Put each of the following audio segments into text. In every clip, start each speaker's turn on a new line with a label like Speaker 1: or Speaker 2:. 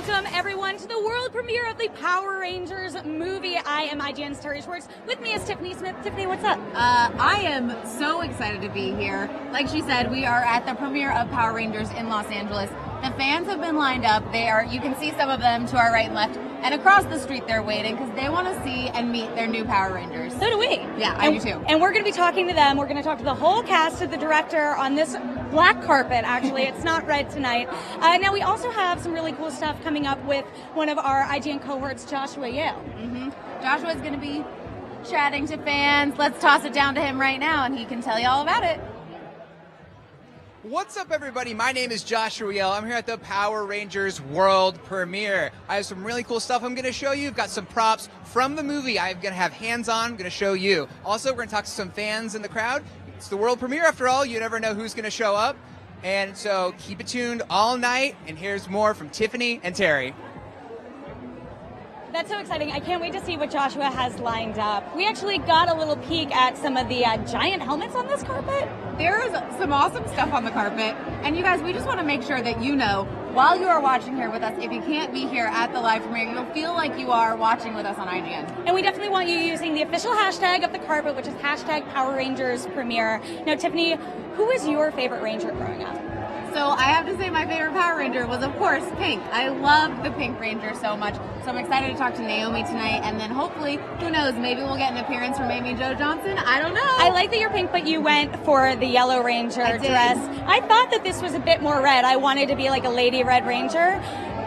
Speaker 1: Welcome, everyone, to the world premiere of the Power Rangers movie. I am IGN's Terry Schwartz. With me is Tiffany Smith. Tiffany, what's up?
Speaker 2: I am so excited to be here. Like she said, we are at the premiere of Power Rangers in Los Angeles. The fans have been lined up. You can see some of them to our right and left. And across the street, they're waiting because they want to see and meet their new Power Rangers.
Speaker 1: So do we.
Speaker 2: Yeah, I do too.
Speaker 1: And we're going to be talking to them. We're going to talk to the whole cast of the director on this black carpet, actually. It's not red tonight. Now, we also have some really cool stuff coming up with one of our IGN cohorts, Joshua Yale.
Speaker 2: Joshua's going to be chatting to fans. Let's toss it down to him right now, and he can tell you all about it.
Speaker 3: What's up, everybody? My name is Joshua Yale. I'm here at the Power Rangers world premiere. I have some really cool stuff I'm going to show you. I've got some props from the movie I'm going to have hands-on. I'm going to show you. Also, we're going to talk to some fans in the crowd. It's the world premiere, after all. You never know who's going to show up. And so keep it tuned all night. And here's more from Tiffany and Terry.
Speaker 1: That's so exciting. I can't wait to see what Joshua has lined up. We actually got a little peek at some of the giant helmets on this carpet.
Speaker 2: There is some awesome stuff on the carpet. And you guys, we just want to make sure that you know, while you are watching here with us, if you can't be here at the live premiere, you'll feel like you are watching with us on IGN.
Speaker 1: And we definitely want you using the official hashtag of the carpet, which is hashtag Power Rangers Premiere. Now, Tiffany, who was your favorite Ranger growing up?
Speaker 2: So I have to say my favorite Power Ranger was, of course, Pink. I love the Pink Ranger so much. So I'm excited to talk to Naomi tonight. And then hopefully, who knows, maybe we'll get an appearance from Amy Jo Johnson. I don't know. I
Speaker 1: like that you're pink, but you went for the Yellow Ranger dress. I thought that this was a bit more red. I wanted to be like a Lady Red Ranger.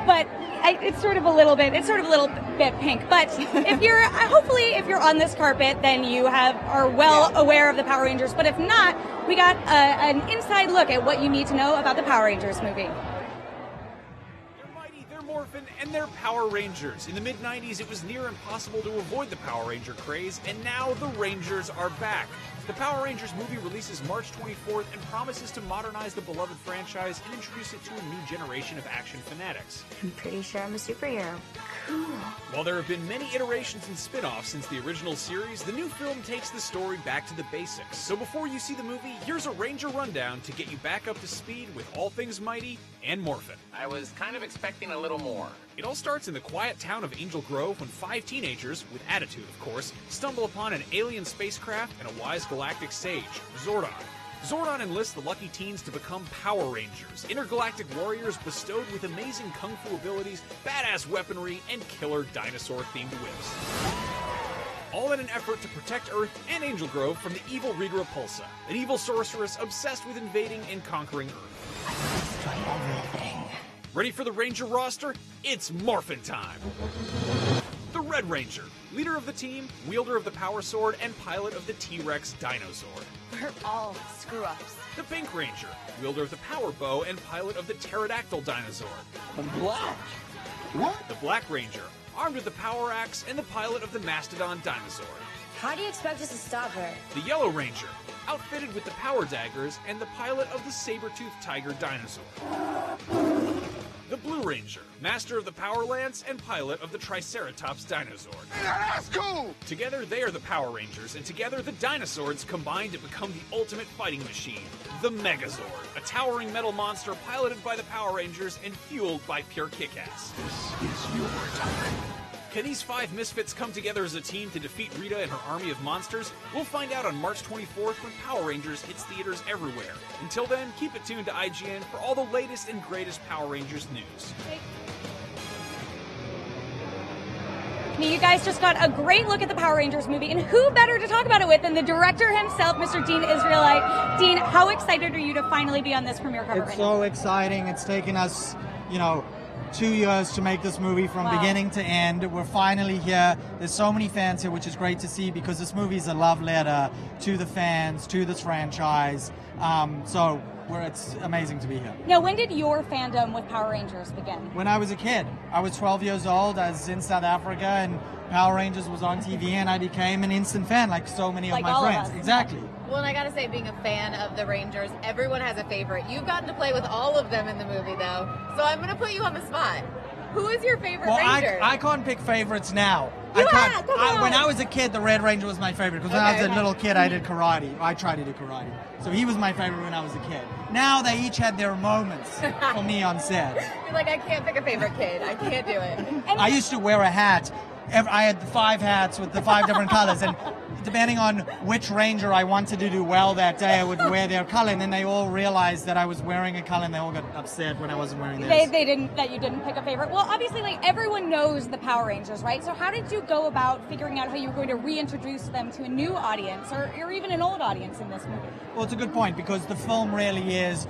Speaker 1: But it's sort of a little bit pink. But if you're hopefully if you're on this carpet, then you are well aware of the Power Rangers. But if not, we got an inside look at what you need to know about the Power Rangers movie.
Speaker 4: They're mighty, they're morphin', and they're Power Rangers. In the mid-90s, it was near impossible to avoid the Power Ranger craze, and now the Rangers are back. The Power Rangers movie releases March 24th and promises to modernize the beloved franchise and introduce it to a new generation of action fanatics.
Speaker 5: I'm pretty sure I'm a superhero. Cool.
Speaker 4: While there have been many iterations and spin-offs since the original series, the new film takes the story back to the basics. So before you see the movie, here's a Ranger rundown to get you back up to speed with all things mighty and morphin'.
Speaker 6: I was kind of expecting a little more.
Speaker 4: It all starts in the quiet town of Angel Grove when 5 teenagers, with attitude of course, stumble upon an alien spacecraft and a wise galactic sage, Zordon. Zordon enlists the lucky teens to become Power Rangers, intergalactic warriors bestowed with amazing kung fu abilities, badass weaponry, and killer dinosaur-themed whips. All in an effort to protect Earth and Angel Grove from the evil Rita Repulsa, an evil sorceress obsessed with invading and conquering Earth.
Speaker 5: I destroyed everything.
Speaker 4: Ready for the Ranger roster? It's Morphin' time! The Red Ranger, leader of the team, wielder of the Power Sword, and pilot of the T-Rex Dinozord.
Speaker 5: We're all screw-ups.
Speaker 4: The Pink Ranger, wielder of the Power Bow and pilot of the Pterodactyl Dinosaur.
Speaker 6: I'm black. What?
Speaker 4: The Black Ranger, armed with the Power Axe and the pilot of the Mastodon Dinosaur.
Speaker 5: How do you expect us to stop her?
Speaker 4: The Yellow Ranger, outfitted with the Power Daggers and the pilot of the Saber-toothed Tiger Dinosaur. The Blue Ranger, master of the Power Lance and pilot of the Triceratops Dinosaur.
Speaker 6: Hey, that's cool!
Speaker 4: Together they are the Power Rangers, and together the Dinosaurs combine to become the ultimate fighting machine, the Megazord, a towering metal monster piloted by the Power Rangers and fueled by pure kick-ass.
Speaker 6: This is your time.
Speaker 4: Can these 5 misfits come together as a team to defeat Rita and her army of monsters? We'll find out on March 24th when Power Rangers hits theaters everywhere. Until then, keep it tuned to IGN for all the latest and greatest Power Rangers news.
Speaker 1: You guys just got a great look at the Power Rangers movie, and who better to talk about it with than the director himself, Mr. Dean Israelite. Dean, how excited are you to finally be on this premiere cover?
Speaker 7: It's so exciting. It's taken us, 2 years to make this movie from beginning to end. We're finally here. There's so many fans here, which is great to see because this movie is a love letter to the fans, to this franchise. It's amazing to be here.
Speaker 1: Now, when did your fandom with Power Rangers begin?
Speaker 7: When I was a kid. I was 12 years old. I was in South Africa and Power Rangers was on TV and I became an instant fan like so many of my friends. Exactly.
Speaker 2: Well, and I gotta say, being a fan of the Rangers, everyone has a favorite. You've gotten to play with all of them in the movie, though. So I'm gonna put you on the spot. Who is your favorite
Speaker 7: Well,
Speaker 2: Ranger?
Speaker 7: I can't pick favorites now.
Speaker 2: You
Speaker 7: I can't.
Speaker 2: have, come on.
Speaker 7: When I was a kid, the Red Ranger was my favorite because when I was
Speaker 2: Okay.
Speaker 7: a little kid, I did karate. I tried to do karate. So he was my favorite when I was a kid. Now they each had their moments for me on set.
Speaker 2: You're like, I can't pick a favorite kid. I can't do it.
Speaker 7: I used to wear a hat. I had 5 hats with the 5 different colors, and depending on which ranger I wanted to do well that day, I would wear their color, and then they all realized that I was wearing a color, and they all got upset when I wasn't wearing theirs.
Speaker 1: They didn't, that you didn't pick a favorite. Well, obviously, like, everyone knows the Power Rangers, right? So how did you go about figuring out how you were going to reintroduce them to a new audience or even an old audience in this movie?
Speaker 7: Well, it's a good point because the film really is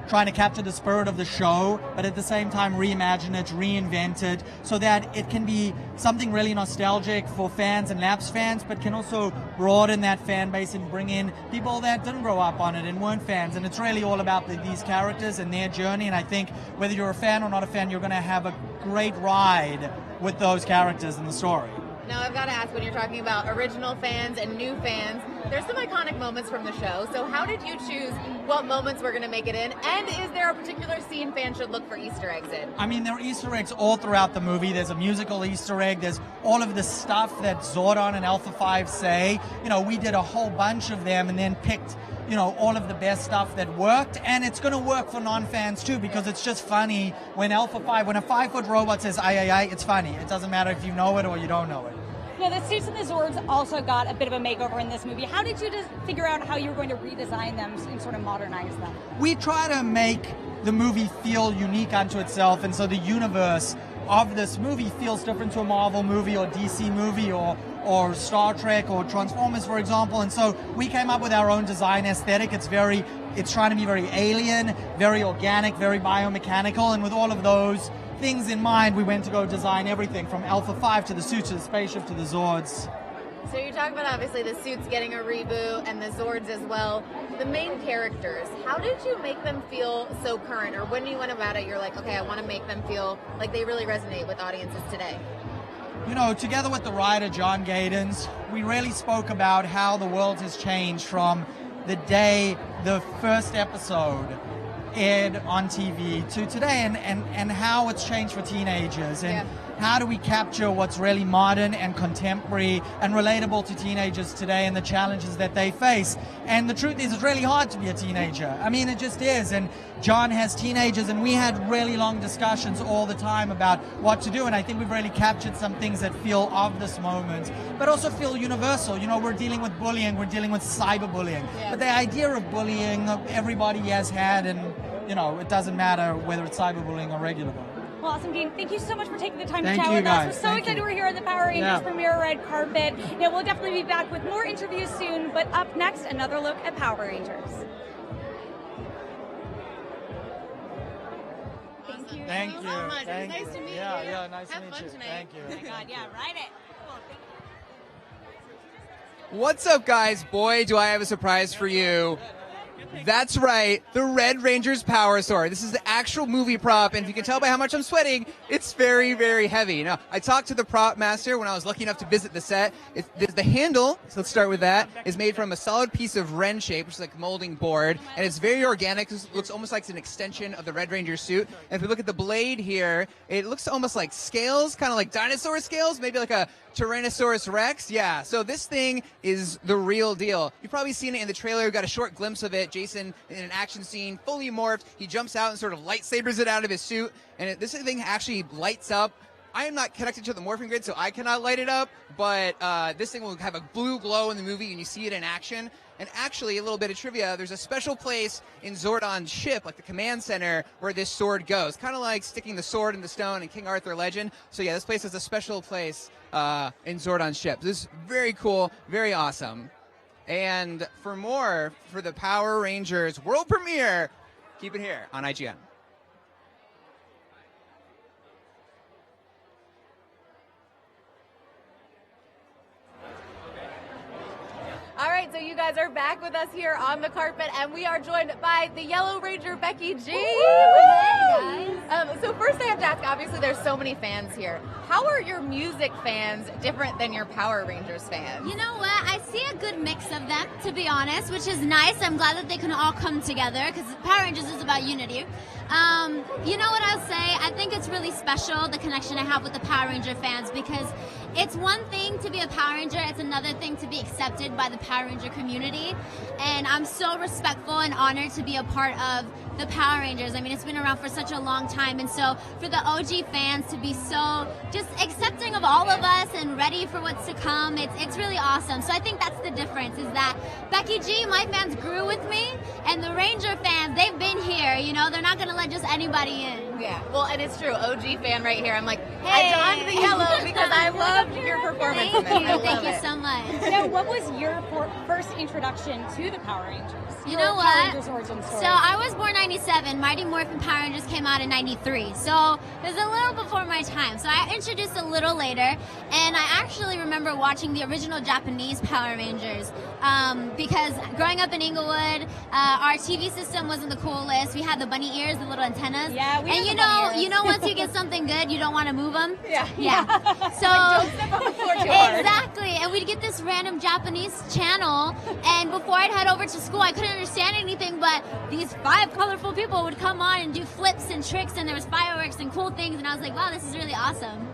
Speaker 7: trying to capture the spirit of the show, but at the same time reimagine it, reinvent it, so that it can be something really nostalgic for fans and lapsed fans, but can also broaden that fan base and bring in people that didn't grow up on it and weren't fans. And it's really all about these characters and their journey. And I think whether you're a fan or not a fan, you're going to have a great ride with those characters in the story.
Speaker 2: Now, I've got to ask, when you're talking about original fans and new fans, there's some iconic moments from the show. So how did you choose what moments we're going to make it in? And is there a particular scene fans should look for Easter eggs in?
Speaker 7: I mean, there are Easter eggs all throughout the movie. There's a musical Easter egg. There's all of the stuff that Zordon and Alpha 5 say. You know, we did a whole bunch of them and then picked, you know, all of the best stuff that worked. And it's going to work for non-fans too, because it's just funny when Alpha 5, when a 5-foot robot says, "Aye, aye, aye," it's funny. It doesn't matter if you know it or you don't know it.
Speaker 1: Now, the suits and the Zords also got a bit of a makeover in this movie. How did you just figure out how you were going to redesign them and sort of modernize them?
Speaker 7: We try to make the movie feel unique unto itself, and so the universe of this movie feels different to a Marvel movie or DC movie or Star Trek or Transformers, for example. And so we came up with our own design aesthetic. It's trying to be very alien, very organic, very biomechanical, and with all of those things in mind, we went to go design everything from Alpha 5 to the suits to the spaceship to the Zords.
Speaker 2: So you talk about, obviously, the suits getting a reboot and the Zords as well. The main characters, how did you make them feel so current? Or when you went about it, you're like, okay, I want to make them feel like they really resonate with audiences today.
Speaker 7: You know, together with the writer John Gadens, we really spoke about how the world has changed from the day the first episode aired on TV to today, and how it's changed for teenagers, and how do we capture what's really modern and contemporary and relatable to teenagers today and the challenges that they face. And the truth is, it's really hard to be a teenager. I mean, it just is. And John has teenagers, and we had really long discussions all the time about what to do, and I think we've really captured some things that feel of this moment, but also feel universal. You know, we're dealing with bullying, we're dealing with cyberbullying, but the idea of bullying everybody has had, and you know, it doesn't matter whether it's cyberbullying or regular bullying.
Speaker 1: Well, awesome, Dean. Thank you so much for taking the time
Speaker 7: Thank
Speaker 1: to chat
Speaker 7: you,
Speaker 1: with
Speaker 7: guys.
Speaker 1: us. We're so
Speaker 7: Thank
Speaker 1: excited
Speaker 7: you.
Speaker 1: we're here at the Power Rangers
Speaker 7: Yeah.
Speaker 1: premiere red carpet. Yeah, we'll definitely be back with more interviews soon, but up next, another look at Power Rangers.
Speaker 2: Thank you.
Speaker 7: Thank you.
Speaker 2: so much.
Speaker 7: Thank
Speaker 2: It was nice
Speaker 7: you.
Speaker 2: to meet
Speaker 7: Yeah,
Speaker 2: you.
Speaker 7: yeah, nice
Speaker 2: Have
Speaker 7: to meet
Speaker 2: fun
Speaker 7: you.
Speaker 2: tonight.
Speaker 7: Thank you.
Speaker 1: Oh my God, yeah, write it. Cool, thank you.
Speaker 3: What's up, guys? Boy, do I have a surprise for you. That's right, the Red Ranger's Power Sword. This is the actual movie prop, and if you can tell by how much I'm sweating, it's very, very heavy. Now, I talked to the prop master when I was lucky enough to visit the set. The handle, so let's start with that, is made from a solid piece of Ren shape, which is like molding board, and it's very organic. It looks almost like it's an extension of the Red Ranger suit. And if we look at the blade here, it looks almost like scales, kind of like dinosaur scales, maybe like a Tyrannosaurus Rex. Yeah, so this thing is the real deal. You've probably seen it in the trailer. We got a short glimpse of it. Jason, in an action scene, fully morphed. He jumps out and sort of lightsabers it out of his suit. And this thing actually lights up. I am not connected to the morphing grid, so I cannot light it up. But this thing will have a blue glow in the movie, and you see it in action. And actually, a little bit of trivia, there's a special place in Zordon's ship, like the command center, where this sword goes. Kind of like sticking the sword in the stone in King Arthur Legend. So yeah, this place has a special place in Zordon's ship. This is very cool, very awesome. And for more, for the Power Rangers world premiere, keep it here on IGN.
Speaker 2: All right, right, so you guys are back with us here on the carpet, and we are joined by the Yellow Ranger, Becky G.
Speaker 5: Hey, guys.
Speaker 2: So first I have to ask, obviously there's so many fans here. How are your music fans different than your Power Rangers fans?
Speaker 5: You know what? I see a good mix of them, to be honest, which is nice. I'm glad that they can all come together because Power Rangers is about unity. You know what I'll say? I think it's really special, the connection I have with the Power Ranger fans, because it's one thing to be a Power Ranger, it's another thing to be accepted by the Power Ranger community. And I'm so respectful and honored to be a part of the Power Rangers. I mean, it's been around for such a long time, and so for the OG fans to be so just accepting of all of us and ready for what's to come, it's really awesome. So I think that's the difference, is that Becky G, my fans grew with me, and the Ranger fans, they've been here, you know, they're not gonna let just anybody in.
Speaker 2: Yeah, well, and it's true. OG fan right here. I'm like,
Speaker 5: Hey.
Speaker 2: I donned the yellow because I loved your performance in this. I love
Speaker 5: Thank you
Speaker 2: it.
Speaker 5: so much.
Speaker 1: Now, what was your first introduction to the Power Rangers?
Speaker 5: You
Speaker 1: Your
Speaker 5: know
Speaker 1: Power
Speaker 5: what?
Speaker 1: Rangers origin story.
Speaker 5: So I was born 97. Mighty Morphin Power Rangers came out in 93. So it was a little before my time. So I introduced a little later. And I actually remember watching the original Japanese Power Rangers. Because growing up in Inglewood, our TV system wasn't the coolest. We had the bunny ears, the little antennas.
Speaker 1: Yeah, we
Speaker 5: and
Speaker 1: had
Speaker 5: you
Speaker 1: the
Speaker 5: know,
Speaker 1: bunny ears.
Speaker 5: you know, once you get something good, you don't want to move them.
Speaker 2: Yeah.
Speaker 5: Yeah. So
Speaker 2: Don't step on the floor too hard.
Speaker 5: exactly, and we'd get this random Japanese channel, and before I'd head over to school, I couldn't understand anything, but these 5 colorful people would come on and do flips and tricks, and there was fireworks and cool things, and I was like, wow, this is really awesome.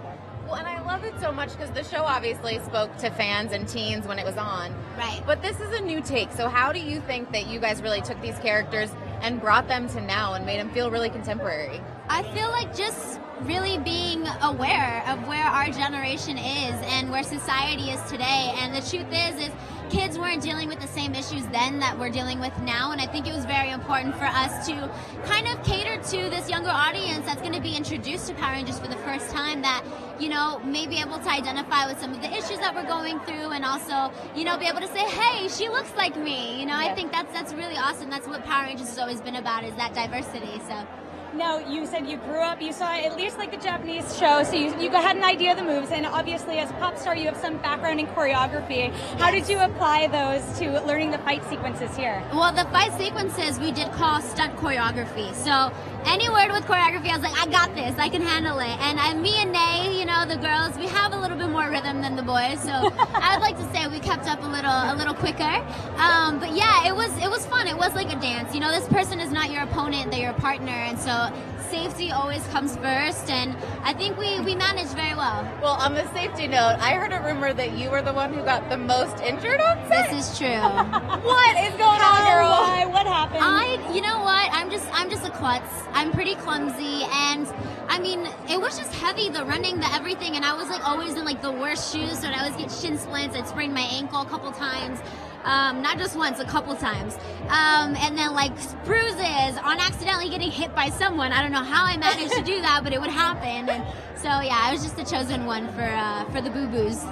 Speaker 2: Well, and I love it so much because the show obviously spoke to fans and teens when it was on.
Speaker 5: Right.
Speaker 2: But this is a new take. So how do you think that you guys really took these characters and brought them to now and made them feel really contemporary?
Speaker 5: I feel like just really being aware of where our generation is and where society is today. And the truth is kids weren't dealing with the same issues then that we're dealing with now. And I think it was very important for us to kind of cater to this younger audience that's going to be introduced to Power Rangers for the first time, that, you know, may be able to identify with some of the issues that we're going through, and also, you know, be able to say, hey, she looks like me. You know, I think that's really awesome. That's what Power Rangers has always been about, is that diversity. So.
Speaker 1: Now, you said you grew up, you saw at least like the Japanese show, so you had an idea of the moves, and obviously as a pop star you have some background in choreography. How did you apply those to learning the fight sequences here?
Speaker 5: Well, the fight sequences we did call stunt choreography. So any word with choreography, I was like, I got this, I can handle it. And me and Nay, you know, the girls, we have a little bit more rhythm than the boys, so I would like to say we kept up a little quicker. But yeah, it was fun. It was like a dance. You know, this person is not your opponent, they're your partner, and so safety always comes first, and I think we managed very well.
Speaker 2: Well, on the safety note, I heard a rumor that you were the one who got the most injured on set.
Speaker 5: This is true.
Speaker 2: What is going on, girl?
Speaker 1: Why? What happened?
Speaker 5: You know what? I'm just a klutz. I'm pretty clumsy, and I mean, it was just heavy, the running, the everything, and I was like always in like the worst shoes, so I always get shin splints. I'd sprained my ankle a couple times. Not just once, a couple times. And then like bruises on accidentally getting hit by someone. I don't know how I managed to do that, but it would happen. And so yeah, I was just the chosen one for the boo-boos.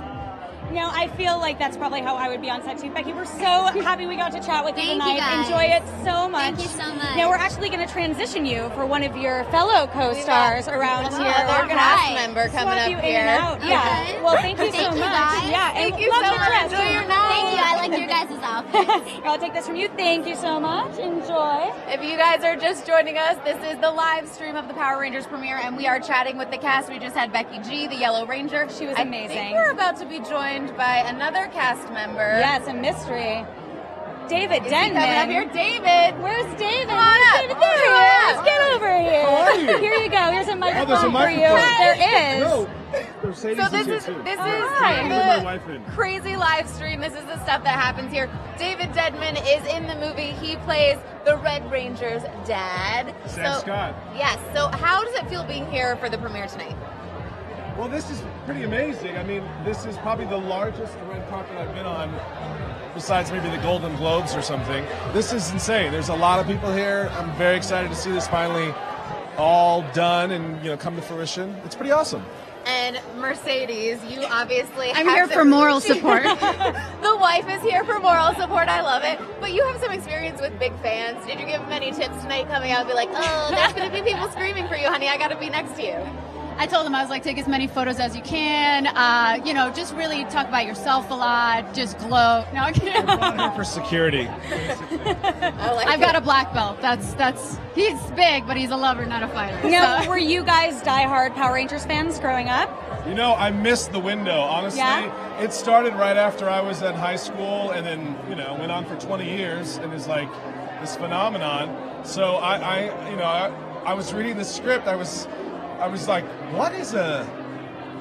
Speaker 1: Now, I feel like that's probably how I would be on set too. Becky, we're so happy we got to chat with you
Speaker 5: Thank
Speaker 1: tonight.
Speaker 5: you guys.
Speaker 1: Enjoy it so much.
Speaker 5: Thank you so much.
Speaker 1: Now, we're actually going to transition you for one of your fellow co-stars around here.
Speaker 2: Another
Speaker 1: We're
Speaker 2: cast
Speaker 5: Right.
Speaker 2: member coming
Speaker 1: swap you
Speaker 2: up
Speaker 1: in
Speaker 2: here.
Speaker 1: and out. Yeah.
Speaker 5: Okay.
Speaker 1: Well, thank you so
Speaker 5: Thank you,
Speaker 1: much.
Speaker 5: guys.
Speaker 1: Yeah. and
Speaker 2: Thank you
Speaker 1: love
Speaker 2: so
Speaker 1: your
Speaker 2: much.
Speaker 1: dress.
Speaker 2: Enjoy your night.
Speaker 5: Thank you. I like your guys' outfits.
Speaker 1: Here, I'll take this from you. Thank you so much. Enjoy.
Speaker 2: If you guys are just joining us, this is the live stream of the Power Rangers premiere, and we are chatting with the cast. We just had Becky G, the Yellow Ranger.
Speaker 1: She was
Speaker 2: I
Speaker 1: amazing.
Speaker 2: think we're about to be joined by another cast member.
Speaker 1: Yes, a mystery. David
Speaker 2: Is he coming up
Speaker 1: Denman.
Speaker 2: here? David.
Speaker 1: Where's David?
Speaker 2: Come on
Speaker 1: Where's
Speaker 2: up.
Speaker 1: David?
Speaker 2: There
Speaker 1: There
Speaker 2: he
Speaker 1: he
Speaker 2: is.
Speaker 1: is. Get over here.
Speaker 8: How are you?
Speaker 1: Here you go. Here's a microphone,
Speaker 8: there's a
Speaker 1: for you.
Speaker 8: microphone.
Speaker 1: There is.
Speaker 8: No, Mercedes
Speaker 2: So this
Speaker 8: here
Speaker 2: is
Speaker 8: too.
Speaker 2: kind
Speaker 8: Bring my
Speaker 2: of
Speaker 8: wife in.
Speaker 2: the crazy live stream. This is the stuff that happens here. David Denman is in the movie. He plays the Red Ranger's dad.
Speaker 8: Sam Scott.
Speaker 2: Yes. So how does it feel being here for the premiere tonight?
Speaker 8: Well, this is pretty amazing. I mean, this is probably the largest red carpet I've been on, besides maybe the Golden Globes or something. This is insane. There's a lot of people here. I'm very excited to see this finally all done and come to fruition. It's pretty awesome.
Speaker 2: And Mercedes, you obviously
Speaker 9: I'm
Speaker 2: have
Speaker 9: here
Speaker 2: some-
Speaker 9: for moral support.
Speaker 2: The wife is here for moral support. I love it. But you have some experience with big fans. Did you give them any tips tonight coming out and be like, oh, there's going to be people screaming for you, honey. I got to be next to you.
Speaker 9: I told him, I was like, take as many photos as you can. You know, just really talk about yourself a lot. Just glow. No, I'm kidding.
Speaker 8: I brought her for security.
Speaker 9: I've got a black belt. That's. He's big, but he's a lover, not a fighter.
Speaker 1: Now,
Speaker 9: so.
Speaker 1: were you guys diehard Power Rangers fans growing up?
Speaker 8: You know, I missed the window, honestly.
Speaker 1: Yeah?
Speaker 8: It started right after I was in high school and then, you know, went on for 20 years and is like this phenomenon. So I was reading the script. I was like, what is a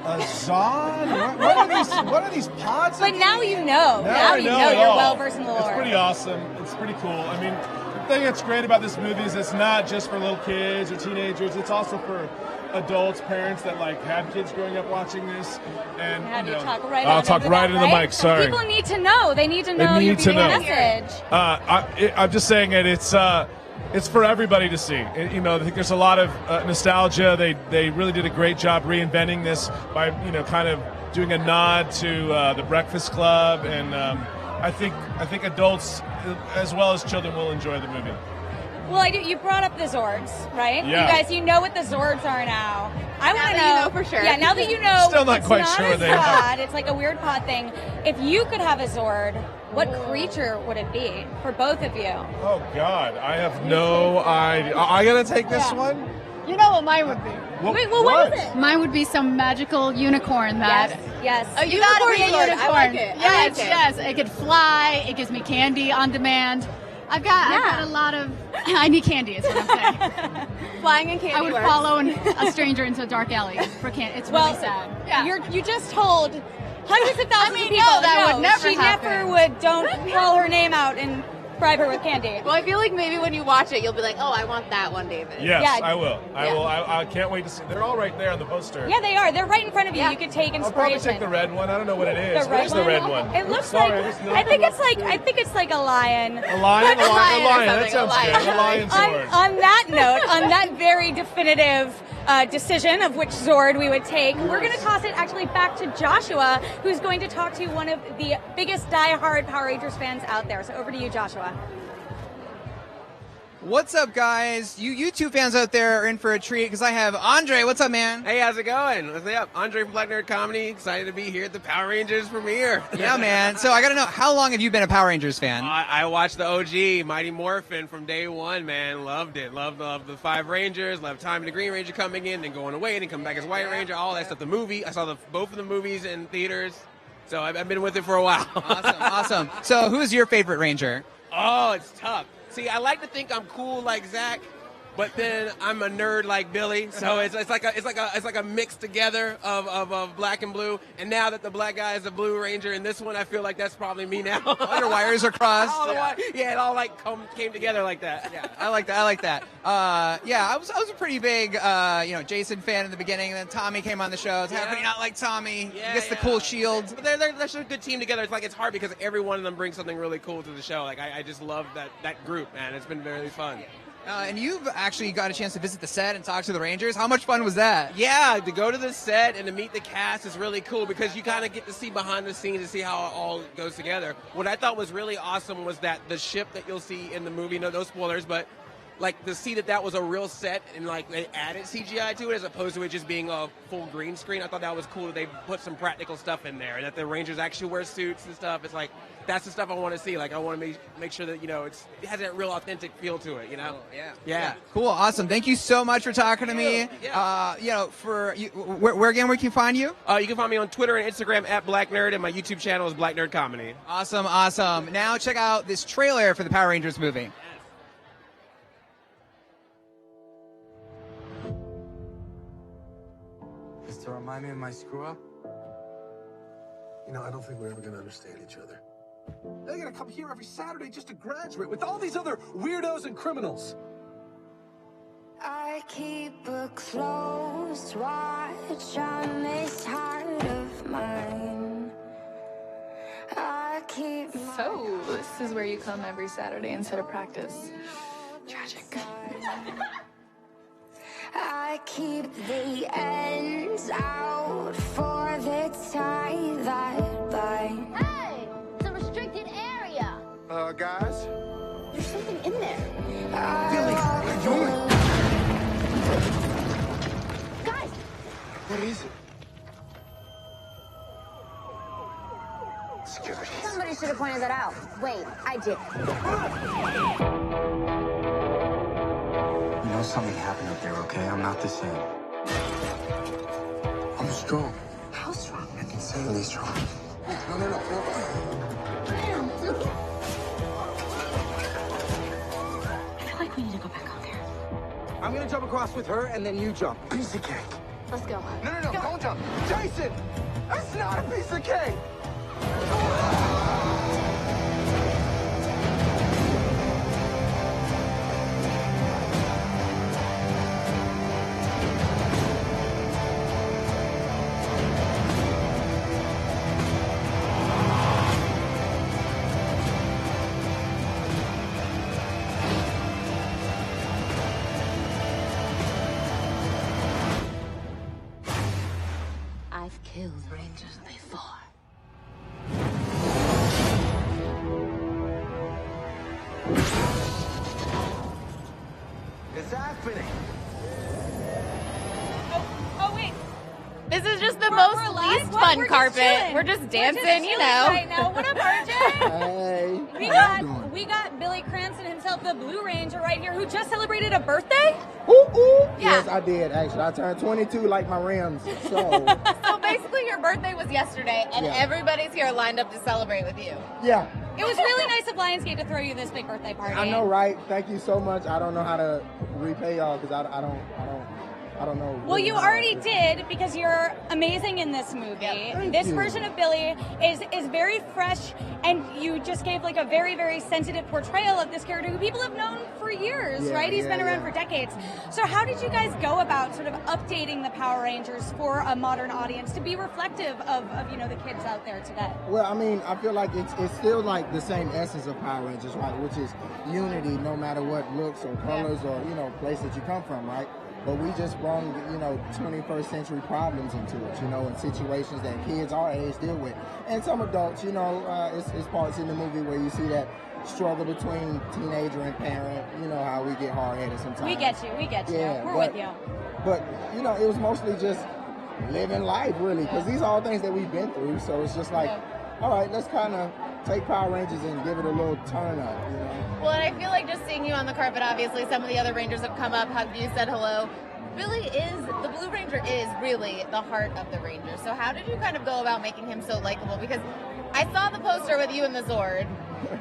Speaker 8: Zod? What are these pods?
Speaker 1: But now you know. Now you know. You're well versed in the lore.
Speaker 8: It's pretty awesome. It's pretty cool. I mean, the thing that's great about this movie is it's not just for little kids or teenagers. It's also for adults, parents that like have kids growing up watching this. And
Speaker 1: I'll
Speaker 8: talk right into the mic. Sorry.
Speaker 1: People need to know. They need to know your message.
Speaker 8: I'm just saying it's for everybody to see. I think there's a lot of nostalgia. They really did a great job reinventing this by kind of doing a nod to the Breakfast Club, and I think adults as well as children will enjoy the movie.
Speaker 1: Well, you brought up the Zords, right?
Speaker 8: Yeah.
Speaker 1: You guys, you know what the Zords are now. I want to know.
Speaker 2: You know for sure.
Speaker 1: Yeah, now that you know.
Speaker 8: Still not quite
Speaker 1: it's
Speaker 8: sure
Speaker 1: not
Speaker 8: what
Speaker 1: a
Speaker 8: they are.
Speaker 1: pod, it's like a weird pod thing. If you could have a Zord, what creature would it be for both of you?
Speaker 8: Oh, God. I have no idea. I got to take this one?
Speaker 9: You know what mine would be.
Speaker 1: Wait, well, what is it?
Speaker 9: Mine would be some magical unicorn that.
Speaker 1: Yes.
Speaker 2: Oh, you gotta be a unicorn. I like it.
Speaker 9: Yes, yes. It could fly. It gives me candy on demand. I've got a lot of. I need candy. Is what I'm saying.
Speaker 2: Flying and candy.
Speaker 9: I would
Speaker 2: works.
Speaker 9: follow a stranger into a dark alley for candy. It's really sad.
Speaker 1: Yeah. You just told hundreds of thousands of people.
Speaker 9: No, that would never
Speaker 1: she
Speaker 9: happen.
Speaker 1: never would. Don't call her name out and bribe her with candy.
Speaker 2: Well, I feel like maybe when you watch it, you'll be like, oh, I want that one, David.
Speaker 8: Yes,
Speaker 1: Yeah.
Speaker 8: I will. I will. I can't wait to see. They're all right there on the poster.
Speaker 1: Yeah, they are. They're right in front of you. You could take
Speaker 8: I'll probably
Speaker 1: inspiration.
Speaker 8: take the red one. I don't know what it is.
Speaker 1: The
Speaker 8: What
Speaker 1: red
Speaker 8: is the red one?
Speaker 1: It looks
Speaker 8: Sorry,
Speaker 1: like.
Speaker 8: just know.
Speaker 1: I think it's like a lion.
Speaker 8: A lion? A lion. That sounds good. A lion sword.
Speaker 1: On that note, on that very definitive decision of which Zord we would take, we're going to toss it actually back to Joshua, who's going to talk to one of the biggest diehard Power Rangers fans out there. So over to you, Joshua.
Speaker 3: What's up, guys? You YouTube fans out there are in for a treat because I have Andre. What's up, man?
Speaker 10: Hey, how's it going? What's up? Andre from Black Nerd Comedy. Excited to be here at the Power Rangers premiere.
Speaker 3: Yeah, man. So I got to know, how long have you been a Power Rangers fan?
Speaker 10: I watched the OG, Mighty Morphin, from day one, man. Loved it. Loved the Five Rangers. Loved Time and the Green Ranger coming in, then going away, and coming back as White Ranger, all that stuff. The movie, I saw both of the movies in theaters, so I've been with it for a while.
Speaker 3: Awesome. So who's your favorite Ranger?
Speaker 10: Oh, it's tough. See, I like to think I'm cool like Zach, but then I'm a nerd like Billy. So it's like a mix together of black and blue. And now that the black guy is a blue ranger in this one, I feel like that's probably me now.
Speaker 3: All your wires are crossed.
Speaker 10: It all came together like that.
Speaker 3: Yeah, I like that. I was a pretty big Jason fan in the beginning, and then Tommy came on the show. How can you not like Tommy? He gets the cool shield.
Speaker 10: But they're such a good team together. It's hard because every one of them brings something really cool to the show. Like I just love that group, man. It's been very fun.
Speaker 3: And you've actually got a chance to visit the set and talk to the Rangers. How much fun was that?
Speaker 10: Yeah, to go to the set and to meet the cast is really cool because you kind of get to see behind the scenes and see how it all goes together. What I thought was really awesome was that the ship that you'll see in the movie, no spoilers, but like to see that was a real set and like they added CGI to it as opposed to it just being a full green screen. I thought that was cool that they put some practical stuff in there and that the Rangers actually wear suits and stuff. It's like that's the stuff I want to see. Like I want to make sure that it has that real authentic feel to it. Yeah.
Speaker 3: Cool, awesome. Thank you so much for talking to me.
Speaker 10: Yeah.
Speaker 3: Where again? Where can you find you?
Speaker 10: You can find me on Twitter and Instagram at Black Nerd, and my YouTube channel is Black Nerd Comedy.
Speaker 3: Awesome. Now check out this trailer for the Power Rangers movie.
Speaker 11: To remind me of my screw up?
Speaker 6: I don't think we're ever going to understand each other. They're going to come here every Saturday just to graduate with all these other weirdos and criminals.
Speaker 12: I keep a close watch on this heart of mine.
Speaker 13: So, this is where you come every Saturday instead of practice. Tragic.
Speaker 12: I keep the ends out for the tie that bind.
Speaker 5: Hey, it's a restricted area.
Speaker 6: Guys?
Speaker 5: There's something in there.
Speaker 6: Billy, you're...
Speaker 5: Guys,
Speaker 6: What is it? Security.
Speaker 12: Somebody should have pointed that out. Wait, I did.
Speaker 11: You know something happened up there, okay? I'm not the same.
Speaker 6: I'm strong.
Speaker 12: How strong?
Speaker 6: Insanely strong. No.
Speaker 12: I feel like we need to go back out there.
Speaker 11: I'm gonna jump across with her, and then you jump.
Speaker 6: Piece of cake.
Speaker 12: Let's go.
Speaker 11: No, don't jump. Jason! That's not a piece of cake!
Speaker 12: I've killed Rangers before.
Speaker 11: It's happening.
Speaker 1: Oh wait.
Speaker 2: This is just the
Speaker 1: We're
Speaker 2: most
Speaker 1: live?
Speaker 2: least
Speaker 1: What?
Speaker 2: fun
Speaker 1: We're just
Speaker 2: carpet.
Speaker 1: chilling.
Speaker 2: We're just
Speaker 1: We're
Speaker 2: dancing,
Speaker 1: just
Speaker 2: you
Speaker 1: chilling
Speaker 2: know.
Speaker 1: right now. What up, RJ?
Speaker 11: Hey.
Speaker 1: We got Billy Cranston himself, the Blue Ranger, right here, who just celebrated a birthday.
Speaker 2: Yeah.
Speaker 14: Yes, I did, actually. I turned 22 like my rims, so...
Speaker 2: So basically, your birthday was yesterday, and
Speaker 14: Yeah.
Speaker 2: everybody's here lined up to celebrate with you.
Speaker 14: Yeah,
Speaker 1: It was really nice of Lionsgate to throw you this big birthday party.
Speaker 14: I know, right? Thank you so much. I don't know how to repay y'all, because I don't know.
Speaker 1: Well,
Speaker 14: really
Speaker 1: you
Speaker 14: how to-
Speaker 1: already did because you're amazing in this movie.
Speaker 14: Thank
Speaker 1: This
Speaker 14: you.
Speaker 1: version of Billy is very fresh, and you just gave like a very, very sensitive portrayal of this character who people have known for years,
Speaker 14: Yeah,
Speaker 1: right? He's been
Speaker 14: yeah,
Speaker 1: around
Speaker 14: yeah.
Speaker 1: for decades. So how did you guys go about sort of updating the Power Rangers for a modern audience to be reflective of you know, the kids out there today?
Speaker 14: Well, I mean, I feel like it's still like the same essence of Power Rangers, right? Which is unity, no matter what looks or colors or, you know, place that you come from, right? But we just brought, you know, 21st century problems into it, you know, and situations that kids our age deal with. And some adults, you know, it's parts in the movie where you see that struggle between teenager and parent, you know, how we get hard-headed sometimes.
Speaker 1: We get you.
Speaker 14: Yeah,
Speaker 1: We're
Speaker 14: but-
Speaker 1: with you.
Speaker 14: But, you know, it was mostly just living life, really, because these are all things that we've been through. So it's just like, all right, let's kind of take Power Rangers and give it a little turn up, you know?
Speaker 2: Well, and I feel like just seeing you on the carpet, obviously, some of the other Rangers have come up, hugged you, said hello. Billy the Blue Ranger is really the heart of the Rangers. So how did you kind of go about making him so likable? Because I saw the poster with you and the Zord,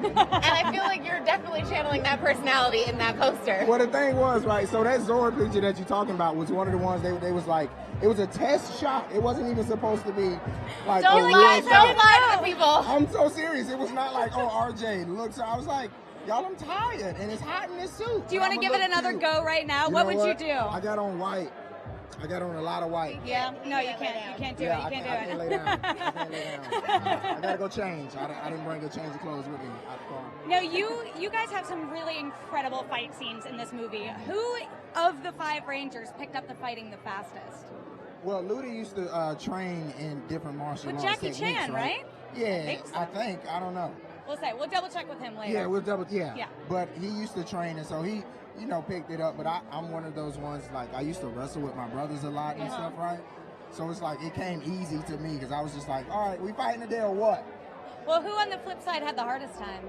Speaker 2: and I feel like you're definitely channeling that personality in that poster.
Speaker 14: Well, the thing was, right, so that Zord picture that you're talking about was one of the ones they was like, it was a test shot. It wasn't even supposed to be like
Speaker 2: Don't
Speaker 14: a real
Speaker 2: lie
Speaker 14: shot.
Speaker 2: to the people.
Speaker 14: I'm so serious. It was not like, oh, RJ, look. So I was like, y'all, I'm tired, and it's hot in this suit.
Speaker 1: Do you want to give it another go right now? What would you do?
Speaker 14: I got on white. I got on a lot of white.
Speaker 1: Yeah, no, you can't. You can't do it. You can't do
Speaker 14: I can't lay
Speaker 1: it.
Speaker 14: down. I can't lay down. I gotta go change. I didn't bring a change of clothes with me.
Speaker 1: Now, you guys have some really incredible fight scenes in this movie. Who of the 5 Rangers picked up the fighting the fastest?
Speaker 14: Well, Ludi used to train in different martial
Speaker 1: With
Speaker 14: arts
Speaker 1: Jackie
Speaker 14: techniques,
Speaker 1: Chan, right?
Speaker 14: Yeah, I think. I don't know.
Speaker 1: We'll double check with him later.
Speaker 14: Yeah, we'll double. Yeah.
Speaker 1: Yeah.
Speaker 14: But he used to train, and so he, you know, picked it up. But I'm one of those ones, like, I used to wrestle with my brothers a lot and stuff, right? So it's like it came easy to me because I was just like, all right, we fighting today or what?
Speaker 1: Well, who on the flip side had the hardest time?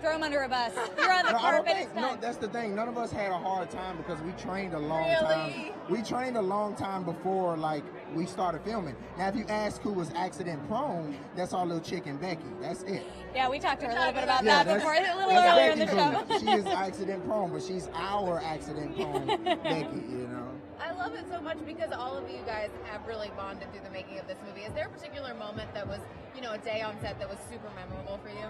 Speaker 1: Throw him under a bus. You're on the
Speaker 14: No, I don't
Speaker 1: carpet.
Speaker 14: think,
Speaker 1: It's
Speaker 14: no,
Speaker 1: done.
Speaker 14: that's the thing. None of us had a hard time because we trained a long
Speaker 1: Really?
Speaker 14: time. We trained a long time before, like, we started filming. Now, if you ask who was accident prone, that's our little chicken Becky. That's it.
Speaker 1: Yeah, we talked to her a little bit about
Speaker 14: Yeah,
Speaker 1: that before, a little
Speaker 14: that's
Speaker 1: earlier in the
Speaker 14: Becky
Speaker 1: show.
Speaker 14: Boo. She is accident prone, but she's our accident prone Becky, you know.
Speaker 2: I love it so much because all of you guys have really bonded through the making of this movie. Is there a particular moment that was, you know, a day on set that was super memorable for you?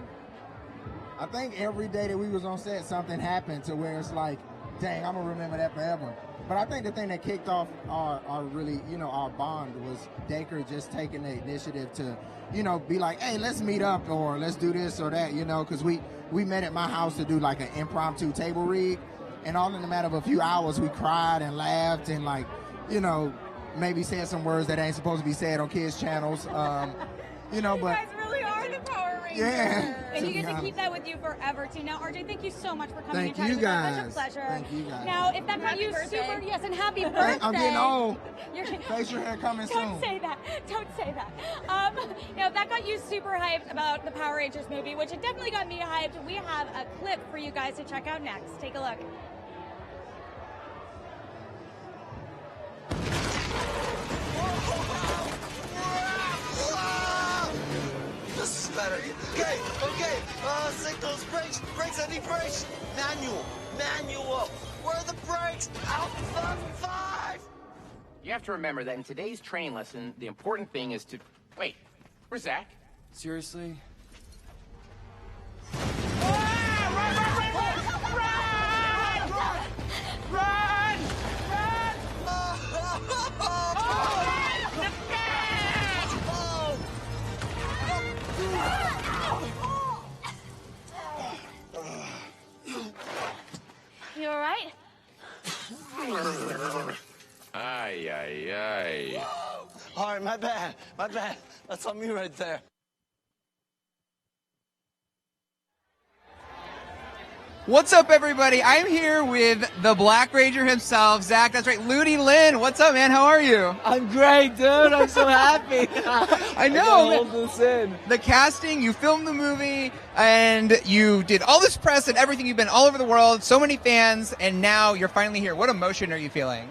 Speaker 14: I think every day that we was on set, something happened to where it's like, dang, I'm gonna remember that forever. But I think the thing that kicked off our really, you know, our bond was Dacre just taking the initiative to, you know, be like, hey, let's meet up or let's do this or that, you know, because we met at my house to do like an impromptu table read, and all in the matter of a few hours, we cried and laughed and, like, you know, maybe said some words that ain't supposed to be said on kids' channels, you know, but.
Speaker 2: You guys really are the Power Rangers.
Speaker 1: Ranger.
Speaker 14: Yeah.
Speaker 1: And you get to keep that with you forever, too. Now, RJ, thank you so much for coming
Speaker 14: Thank
Speaker 1: and
Speaker 14: you
Speaker 1: chatting with us.
Speaker 14: guys.
Speaker 1: Such a pleasure.
Speaker 14: Thank you guys.
Speaker 1: Now, if that got
Speaker 2: Happy
Speaker 1: you
Speaker 2: birthday.
Speaker 1: super, yes, and happy birthday.
Speaker 14: I'm getting old.
Speaker 1: You're,
Speaker 14: Facial hair coming soon.
Speaker 1: Don't say that. Don't say that. Now, if that got you super hyped about the Power Rangers movie, which it definitely got me hyped, we have a clip for you guys to check out next. Take a look.
Speaker 11: This is better. Okay. Signals, brakes, I need brakes. Manual. Where are the brakes? Out, 5.
Speaker 15: You have to remember that in today's training lesson, the important thing is to... Wait, where's Zach?
Speaker 11: Seriously?
Speaker 5: You all right?
Speaker 15: Ay.
Speaker 11: All right, my bad. That's on me right there.
Speaker 3: What's up, everybody? I'm here with the Black Ranger himself, Zach. That's right, Ludi Lin. What's up, man? How are you?
Speaker 16: I'm great, dude. I'm so happy.
Speaker 3: I know.
Speaker 16: Hold this in.
Speaker 3: The casting, you filmed the movie, and you did all this press and everything. You've been all over the world, so many fans, and now you're finally here. What emotion are you feeling?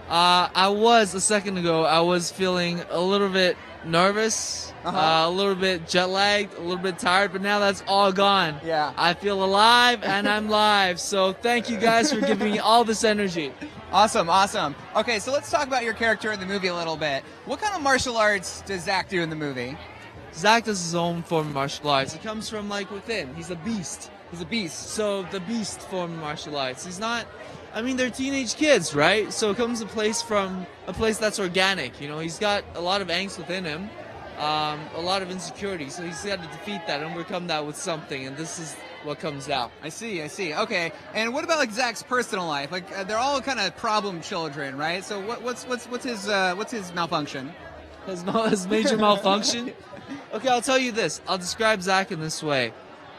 Speaker 16: I was a second ago. I was feeling a little bit nervous, a little bit jet lagged, a little bit tired, but now that's all gone.
Speaker 3: Yeah.
Speaker 16: I feel alive and I'm live. So thank you guys for giving me all this energy.
Speaker 3: Awesome. Okay, so let's talk about your character in the movie a little bit. What kind of martial arts does Zach do in the movie?
Speaker 16: Zach does his own form of martial arts. It comes from like within. He's a beast.
Speaker 3: He's a beast.
Speaker 16: So the beast form of martial arts. He's not. I mean, they're teenage kids, right? So it comes from a place that's organic. You know, he's got a lot of angst within him, a lot of insecurity. So he's got to defeat that and overcome that with something. And this is what comes out.
Speaker 3: I see. Okay. And what about like Zach's personal life? Like they're all kind of problem children, right? So what's his malfunction?
Speaker 16: His major malfunction? Okay, I'll tell you this. I'll describe Zach in this way.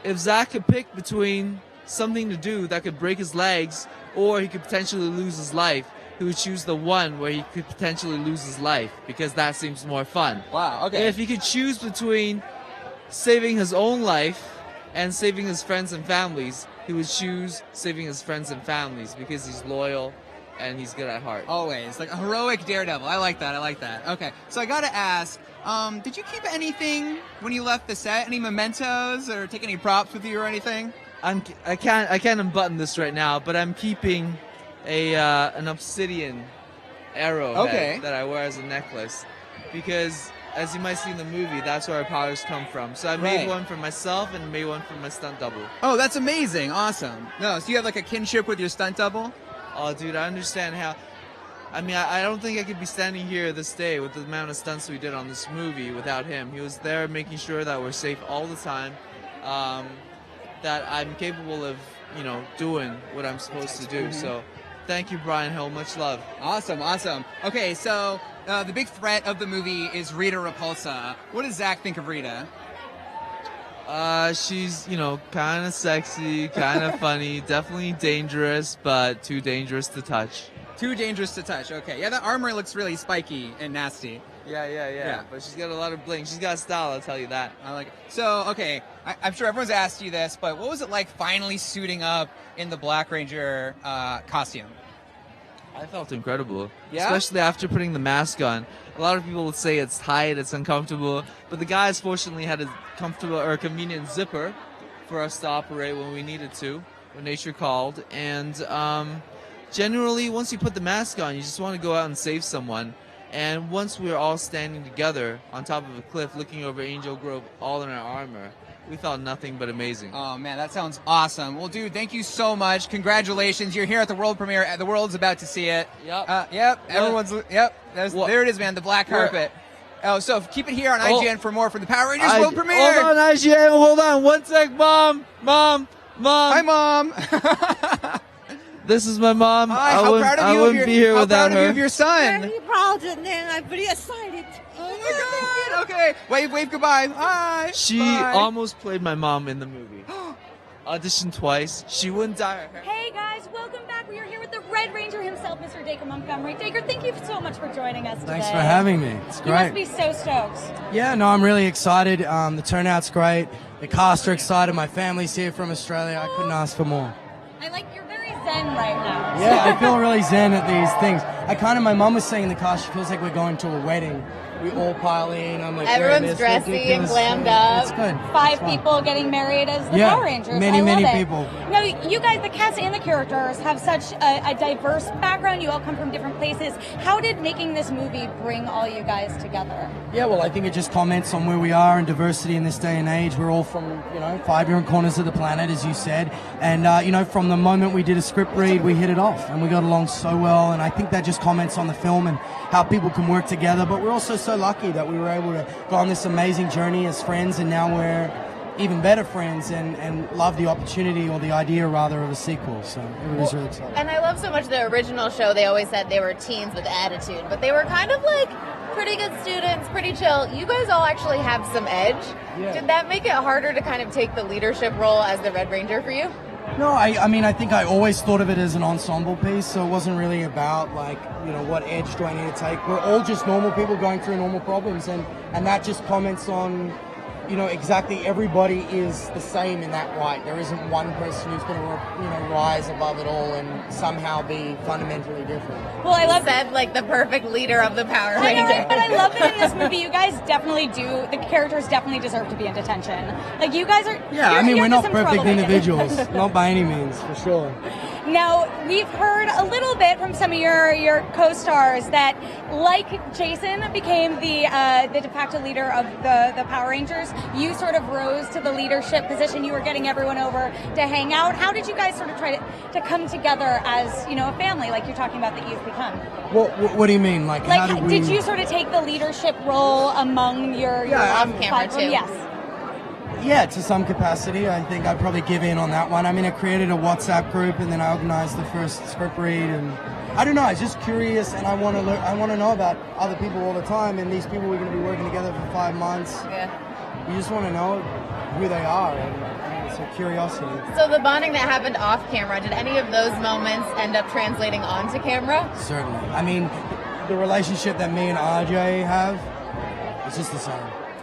Speaker 16: If Zach could pick between something to do that could break his legs or he could potentially lose his life, he would choose the one where he could potentially lose his life because that seems more fun.
Speaker 3: Wow, okay.
Speaker 16: If he could choose between saving his own life and saving his friends and families, he would choose saving his friends and families because he's loyal and he's good at heart.
Speaker 3: Always. Like a heroic daredevil. I like that. Okay. So I gotta ask, did you keep anything when you left the set? Any mementos or take any props with you or anything?
Speaker 16: I can't unbutton this right now, but I'm keeping an obsidian arrow that I wear as a necklace because, as you might see in the movie, that's where our powers come from. So I made one for myself and made one for my stunt double.
Speaker 3: Oh, that's amazing! Awesome. No, so you have like a kinship with your stunt double?
Speaker 16: Oh, dude, I understand how. I mean, I don't think I could be standing here this day with the amount of stunts we did on this movie without him. He was there making sure that we're safe all the time. That I'm capable of, doing what I'm supposed to do. So, thank you, Brian Hill. Much love.
Speaker 3: Awesome. Okay, so the big threat of the movie is Rita Repulsa. What does Zach think of Rita?
Speaker 16: She's, kind of sexy, kind of funny, definitely dangerous, but too dangerous to touch.
Speaker 3: Too dangerous to touch. Okay. Yeah, that armor looks really spiky and nasty.
Speaker 16: Yeah. But she's got a lot of bling. She's got style, I'll tell you that.
Speaker 3: I like it. So, okay, I'm sure everyone's asked you this, but what was it like finally suiting up in the Black Ranger costume?
Speaker 16: I felt incredible.
Speaker 3: Yeah?
Speaker 16: Especially after putting the mask on. A lot of people would say it's tight, it's uncomfortable, but the guys fortunately had a comfortable or convenient zipper for us to operate when we needed to, when nature called. And generally, once you put the mask on, you just want to go out and save someone. And once we were all standing together on top of a cliff looking over Angel Grove, all in our armor, we felt nothing but amazing.
Speaker 3: Oh, man, that sounds awesome. Well, dude, thank you so much. Congratulations. You're here at the world premiere. The world's about to see it.
Speaker 16: Yep.
Speaker 3: Everyone's... Yep. There it is, man, the black carpet. Oh, so keep it here on IGN for more from the Power Rangers world premiere.
Speaker 16: Hold on, IGN. Hold on. 1 sec, Mom.
Speaker 3: Hi, Mom.
Speaker 16: This is my mom.
Speaker 3: Hi,
Speaker 16: I wouldn't be here without her.
Speaker 3: How proud of you of your son?
Speaker 17: Very proud and I'm very excited.
Speaker 3: my God. Okay. Wave goodbye. Hi.
Speaker 16: She
Speaker 3: Bye.
Speaker 16: almost played my mom in the movie. Auditioned twice. She wouldn't dye her hair.
Speaker 1: Hey guys, welcome back. We are here with the Red Ranger himself, Mr. Dacre Montgomery. Dacre, thank you so much for joining us today.
Speaker 17: Thanks for having me. It's
Speaker 1: You must
Speaker 17: great.
Speaker 1: be so stoked.
Speaker 17: Yeah, no, I'm really excited. The turnout's great. The cast are excited. My family's here from Australia. I couldn't ask for more.
Speaker 1: I like you're very zen right now.
Speaker 17: Yeah, I feel really zen at these things. My mom was saying in the car, she feels like we're going to a wedding. We all pile in. I'm like,
Speaker 2: Everyone's dressy and glammed up.
Speaker 17: It's good.
Speaker 1: Five people getting married as the
Speaker 17: Yeah,
Speaker 1: Power Rangers.
Speaker 17: many,
Speaker 1: I love
Speaker 17: many
Speaker 1: it.
Speaker 17: people.
Speaker 1: Now, you guys, the cast and the characters, have such a diverse background. You all come from different places. How did making this movie bring all you guys together?
Speaker 17: Yeah, well, I think it just comments on where we are and diversity in this day and age. We're all from, 5 different corners of the planet, as you said. And, from the moment we did a script read, we hit it off and we got along so well. And I think that just comments on the film and how people can work together. But we're also so lucky that we were able to go on this amazing journey as friends, and now we're even better friends and love the opportunity, or the idea rather, of a sequel. So everybody's really excited.
Speaker 2: And I love so much the original show. They always said they were teens with attitude, but they were kind of like pretty good students, pretty chill. You guys all actually have some edge.
Speaker 17: Yeah.
Speaker 2: Did that make it harder to kind of take the leadership role as the Red Ranger for you?
Speaker 17: No, I think I always thought of it as an ensemble piece, so it wasn't really about what edge do I need to take. We're all just normal people going through normal problems, and that just comments on, exactly everybody is the same in that right. There isn't one person who's going to, rise above it all and somehow be fundamentally different.
Speaker 1: Well, I love
Speaker 2: said like the perfect leader of the Power
Speaker 1: I know,
Speaker 2: Rangers.
Speaker 1: but I love that in this movie, you guys definitely the characters definitely deserve to be in detention. Like, you guys are...
Speaker 17: Yeah,
Speaker 1: you're
Speaker 17: we're not
Speaker 1: just some
Speaker 17: perfect
Speaker 1: troublemakers.
Speaker 17: individuals, not by any means, for sure.
Speaker 1: Now, we've heard a little bit from some of your co-stars that, like Jason became the de facto leader of the Power Rangers, you sort of rose to the leadership position. You were getting everyone over to hang out. How did you guys sort of try to come together as, a family, like you're talking about that you've become?
Speaker 17: What do you mean? Like how did we...
Speaker 1: did you sort of take the leadership role among your
Speaker 2: off-camera too?
Speaker 1: Yes.
Speaker 17: Yeah, to some capacity. I think I'd probably give in on that one. I mean, I created a WhatsApp group, and then I organized the first script read, and I don't know, I was just curious, and I want to know about other people all the time, and these people we're going to be working together for 5 months.
Speaker 2: Yeah.
Speaker 17: You just want to know who they are, and it's a curiosity.
Speaker 2: So the bonding that happened off camera, did any of those moments end up translating onto camera?
Speaker 17: Certainly. I mean, the relationship that me and RJ have is just the same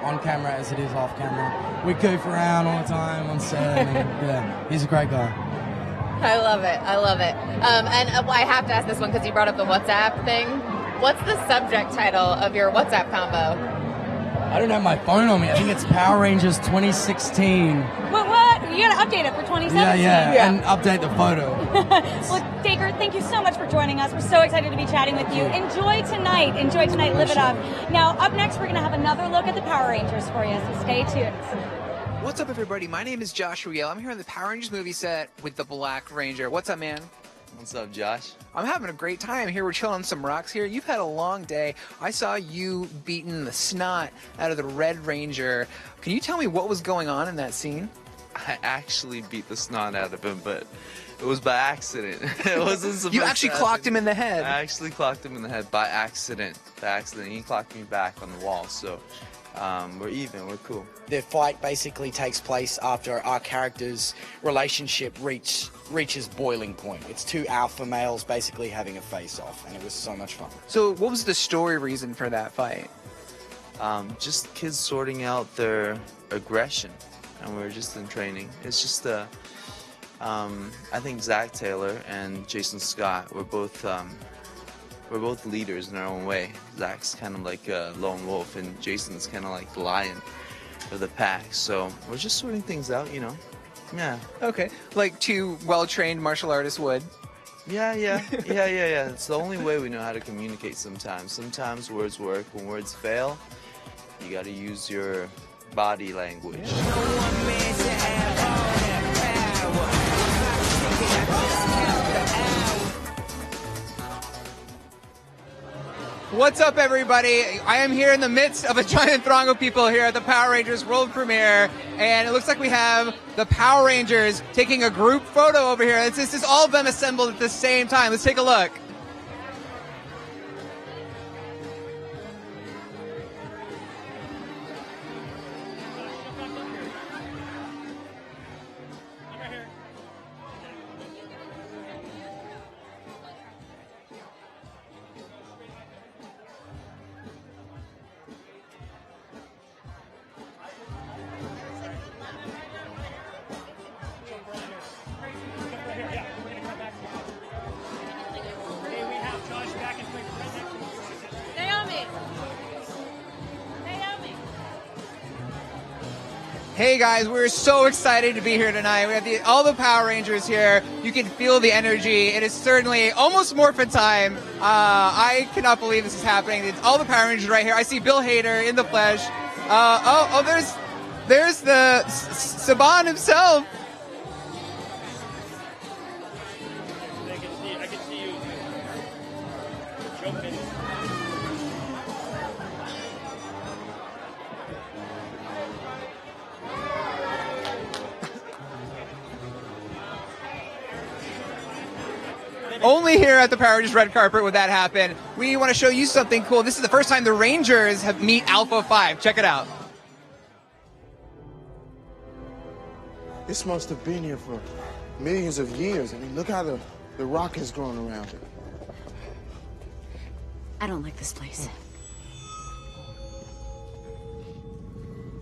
Speaker 17: on camera as it is off camera. We goof around all the time on set, and yeah, he's a great guy.
Speaker 2: I love it. I love it. And I have to ask this one because you brought up the WhatsApp thing. What's the subject title of your WhatsApp combo?
Speaker 17: I don't have my phone on me. I think it's Power Rangers 2016.
Speaker 1: What? You gotta update it for 2017.
Speaker 17: Yeah, and update the photo.
Speaker 1: Well, Dacre, thank you so much for joining us. We're so excited to be chatting with you. Enjoy tonight. Live it up. Now, up next, we're gonna have another look at the Power Rangers for you, so stay tuned.
Speaker 3: What's up, everybody? My name is Josh Riel. I'm here on the Power Rangers movie set with the Black Ranger. What's up, man?
Speaker 16: What's up, Josh?
Speaker 3: I'm having a great time here. We're chilling on some rocks here. You've had a long day. I saw you beating the snot out of the Red Ranger. Can you tell me what was going on in that scene?
Speaker 16: I actually beat the snot out of him, but it was by accident. It wasn't supposed
Speaker 3: You actually
Speaker 16: to
Speaker 3: clocked him in the head.
Speaker 16: I actually clocked him in the head by accident. He clocked me back on the wall, so we're even. We're cool.
Speaker 18: The fight basically takes place after our characters' relationship reaches boiling point. It's two alpha males basically having a face-off, and it was so much fun.
Speaker 3: So what was the story reason for that fight?
Speaker 16: Just kids sorting out their aggression, and we're just in training. It's just I think Zach Taylor and Jason Scott were both leaders in their own way. Zach's kind of like a lone wolf, and Jason's kind of like the lion of the pack. So we're just sorting things out, Yeah.
Speaker 3: Okay. Like two well-trained martial artists would.
Speaker 16: Yeah. It's the only way we know how to communicate sometimes. Sometimes words work. When words fail, you got to use your body language.
Speaker 3: What's up, everybody? I am here in the midst of a giant throng of people here at the Power Rangers world premiere, and it looks like we have the Power Rangers taking a group photo over here. This is all of them assembled at the same time. Let's take a look. Hey guys, we're so excited to be here tonight. We have all the Power Rangers here. You can feel the energy. It is certainly almost morphin time. I cannot believe this is happening. It's all the Power Rangers right here. I see Bill Hader in the flesh. There's the Saban himself.
Speaker 19: I can see you jumping.
Speaker 3: Only here at the Power Rangers red carpet would that happen. We want to show you something cool. This is the first time the Rangers have meet Alpha 5. Check it out.
Speaker 20: This must have been here for millions of years. I mean, look how the rock has grown around it.
Speaker 12: I don't like this place.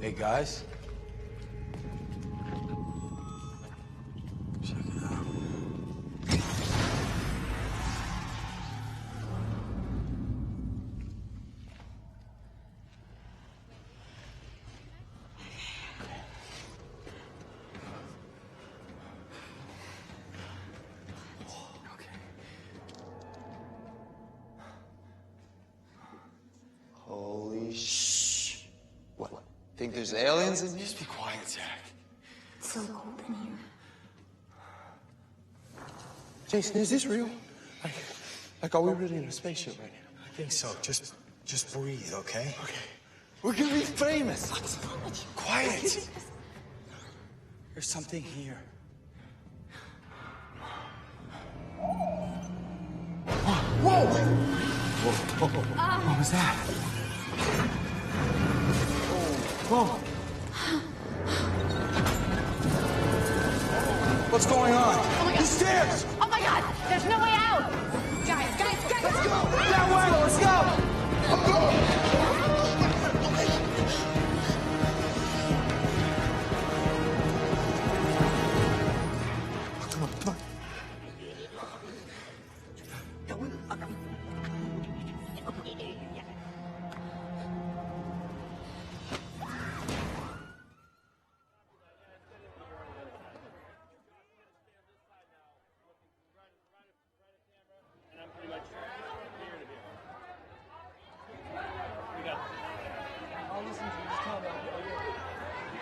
Speaker 11: Hey, guys.
Speaker 20: Holy shh. What? Think there's aliens in here? Just be quiet, Jack.
Speaker 12: It's so cold in here.
Speaker 20: Jason, is this real? Like, are we really in a spaceship right now?
Speaker 11: I think so. Just breathe, okay?
Speaker 20: Okay. We're gonna be famous.
Speaker 11: Quiet. There's something here.
Speaker 20: Whoa! Whoa. What was that? Whoa.
Speaker 11: What's going on?
Speaker 12: Oh my God.
Speaker 20: The stairs!
Speaker 12: Oh my God! There's no way out! Guys!
Speaker 20: Let's go! That way! Let's go!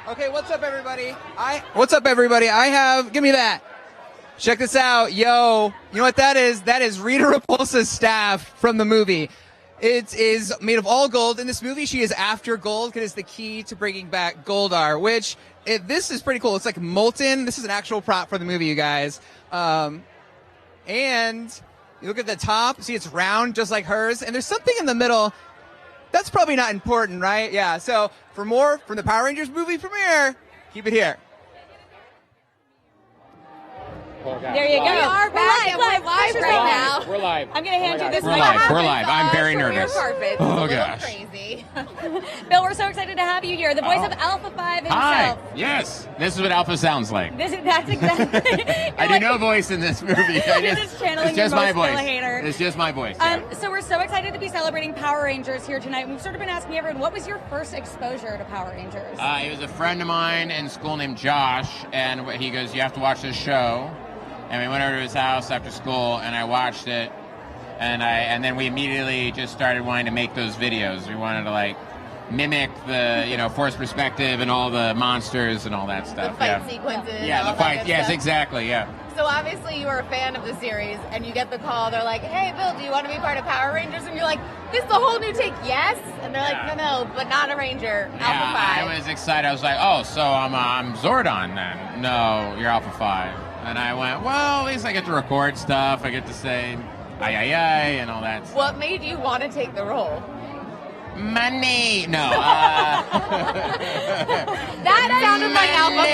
Speaker 3: Okay, what's up, everybody? Give me that. Check this out. Yo, you know what that is? That is Rita Repulsa's staff from the movie. It is made of all gold. In this movie, she is after gold because it's the key to bringing back Goldar, which this is pretty cool. It's like molten. This is an actual prop for the movie, you guys. And you look at the top, see it's round just like hers, and there's something in the middle. That's probably not important, right? Yeah, so for more from the Power Rangers movie premiere, keep it here.
Speaker 1: There you go.
Speaker 2: We are back and we're live right now.
Speaker 19: We're live.
Speaker 1: I'm going to hand you this
Speaker 19: We're
Speaker 1: mic.
Speaker 19: live. We're live. I'm very
Speaker 2: Premiere
Speaker 19: nervous.
Speaker 2: carpet. It's
Speaker 19: Oh,
Speaker 2: a little
Speaker 19: gosh.
Speaker 2: crazy.
Speaker 1: Bill, we're so excited to have you here. The voice
Speaker 19: Oh.
Speaker 1: of Alpha 5 himself.
Speaker 19: Hi. Yes. This is what Alpha sounds like.
Speaker 1: That's exactly.
Speaker 19: I do no voice in this movie.
Speaker 1: You're just channeling
Speaker 19: it's just
Speaker 1: your
Speaker 19: my
Speaker 1: most
Speaker 19: voice.
Speaker 1: Bill Hader.
Speaker 19: It's just my voice. Yeah.
Speaker 1: So we're so excited to be celebrating Power Rangers here tonight. We've sort of been asking everyone, what was your first exposure to Power Rangers?
Speaker 19: He was a friend of mine in school named Josh, and he goes, "You have to watch this show." And we went over to his house after school, and I watched it, and then we immediately just started wanting to make those videos. We wanted to like mimic the force perspective and all the monsters and all that stuff.
Speaker 2: The fight sequences.
Speaker 19: Yeah,
Speaker 2: and all
Speaker 19: the
Speaker 2: that
Speaker 19: fight.
Speaker 2: good
Speaker 19: Yes,
Speaker 2: stuff.
Speaker 19: exactly. Yeah.
Speaker 2: So obviously you were a fan of the series, and you get the call. They're like, "Hey, Bill, do you want to be part of Power Rangers?" And you're like, "This is a whole new take." Yes. And they're like, "No, but not a Ranger.
Speaker 19: Yeah,
Speaker 2: Alpha 5."
Speaker 19: I was excited. I was like, "Oh, so I'm Zordon then?" "No, you're Alpha 5." And I went, "Well, at least I get to record stuff. I get to say, ay, ay, ay, and all that stuff."
Speaker 2: What made you want to take the role?
Speaker 19: Money. No.
Speaker 2: That sounded like Alpha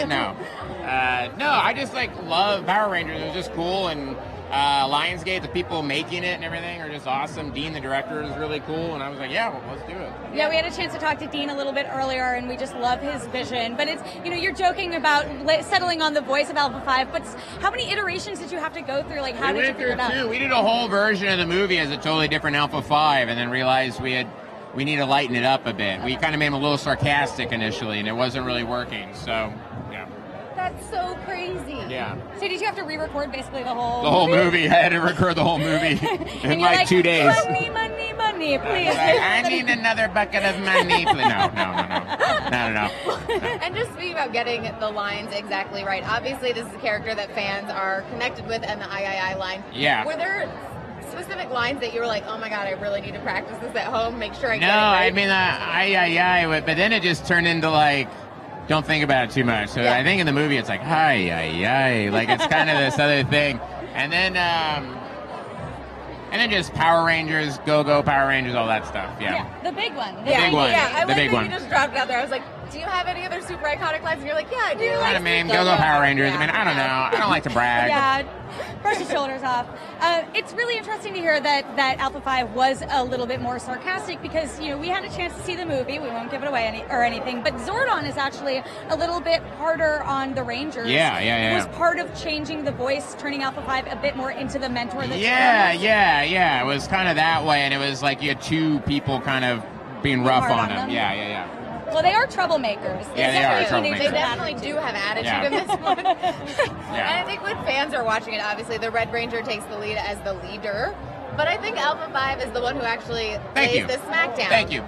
Speaker 2: 5.
Speaker 19: No, I just love Power Rangers. It was just cool, and Lionsgate, the people making it and everything are just awesome. Dean, the director, is really cool, and I was like, yeah, well, let's do it.
Speaker 1: Yeah, we had a chance to talk to Dean a little bit earlier, and we just love his vision. But it's, you're joking about settling on the voice of Alpha 5, but how many iterations did you have to go through? Like, how
Speaker 19: We
Speaker 1: did you
Speaker 19: went
Speaker 1: figure
Speaker 19: through
Speaker 1: it out?
Speaker 19: two. We did a whole version of the movie as a totally different Alpha 5, and then realized we we need to lighten it up a bit. We kind of made him a little sarcastic initially, and it wasn't really working. So, yeah.
Speaker 2: That's so crazy.
Speaker 19: Yeah.
Speaker 1: So did you have to re-record basically the whole
Speaker 19: The whole movie. I had to record the whole movie in like 2 days.
Speaker 1: Money, please.
Speaker 19: I need another bucket of money. No.
Speaker 2: And just speaking about getting the lines exactly right, obviously this is a character that fans are connected with, and the I line.
Speaker 19: Yeah.
Speaker 2: Were there specific lines that you were like, oh my god, I really need to practice this at home, make sure I
Speaker 19: No,
Speaker 2: get it right?
Speaker 19: I mean, but then it just turned into like, don't think about it too much. So I think in the movie it's like, like it's kind of this other thing. And then just Power Rangers, Go Power Rangers, all that stuff. Yeah.
Speaker 1: The big one.
Speaker 19: The big one.
Speaker 2: Yeah, I
Speaker 19: The big one.
Speaker 2: You just dropped it out there. I was like, do you have any other super iconic lines? And you're like, yeah, I do.
Speaker 19: I mean, Go Power Rangers. I mean, I don't know. I don't like to brag.
Speaker 1: Yeah, brush your shoulders off. It's really interesting to hear that Alpha 5 was a little bit more sarcastic because, you know, we had a chance to see the movie. We won't give it away anything. But Zordon is actually a little bit harder on the Rangers.
Speaker 19: Yeah.
Speaker 1: It was part of changing the voice, turning Alpha 5 a bit more into the mentor. That
Speaker 19: Yeah. It was kind of that way, and it was like you had two people kind of being rough
Speaker 1: hard
Speaker 19: on
Speaker 1: on
Speaker 19: him.
Speaker 1: them.
Speaker 19: Yeah.
Speaker 1: Well, they are troublemakers.
Speaker 19: Yeah, they are troublemakers.
Speaker 2: They definitely do have attitude in this one. And I think when fans are watching it, obviously the Red Ranger takes the lead as the leader. But I think Alpha 5 is the one who actually lays the smackdown.
Speaker 19: Thank you.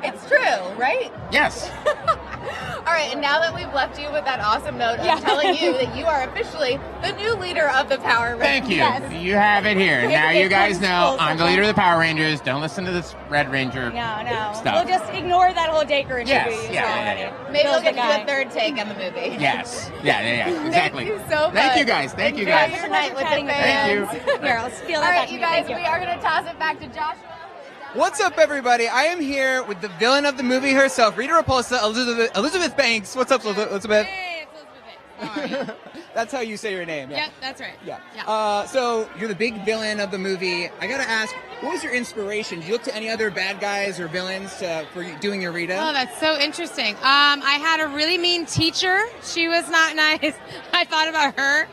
Speaker 2: It's true, right?
Speaker 19: Yes.
Speaker 2: All right, and now that we've left you with that awesome note of telling you that you are officially the new leader of the Power Rangers.
Speaker 19: Thank you.
Speaker 2: Yes.
Speaker 19: You have it here. Now you guys
Speaker 1: comes
Speaker 19: know
Speaker 1: full
Speaker 19: I'm the
Speaker 1: circle.
Speaker 19: leader of the Power Rangers. Don't listen to this Red Ranger
Speaker 1: No.
Speaker 19: stuff.
Speaker 1: We'll just ignore that whole Dacre
Speaker 19: Yes,
Speaker 1: interview.
Speaker 19: yeah.
Speaker 2: Maybe we'll
Speaker 1: Bill's the
Speaker 2: get to do
Speaker 1: guy.
Speaker 2: a third take on the movie.
Speaker 19: Yes. Yeah. Exactly.
Speaker 2: Thank you so much.
Speaker 19: Thank you guys. Thank you
Speaker 2: Enjoy
Speaker 19: guys.
Speaker 2: your night with the
Speaker 1: Thank
Speaker 2: fans.
Speaker 19: you.
Speaker 1: Here, I'll steal
Speaker 2: All
Speaker 1: that
Speaker 2: right,
Speaker 1: back
Speaker 2: you
Speaker 1: from
Speaker 2: guys,
Speaker 1: Thank
Speaker 2: we are going to toss it back to Joshua.
Speaker 3: What's up, everybody? I am here with the villain of the movie herself, Rita Repulsa, Elizabeth Banks. What's up, Elizabeth?
Speaker 21: Hey, it's Elizabeth Banks.
Speaker 3: That's how you say your name. Yeah.
Speaker 21: Yep, that's right.
Speaker 3: Yeah.
Speaker 21: Yeah.
Speaker 3: So you're the big villain of the movie. I gotta ask, what was your inspiration? Did you look to any other bad guys or villains for doing your Rita?
Speaker 21: Oh, that's so interesting. I had a really mean teacher. She was not nice. I thought about her.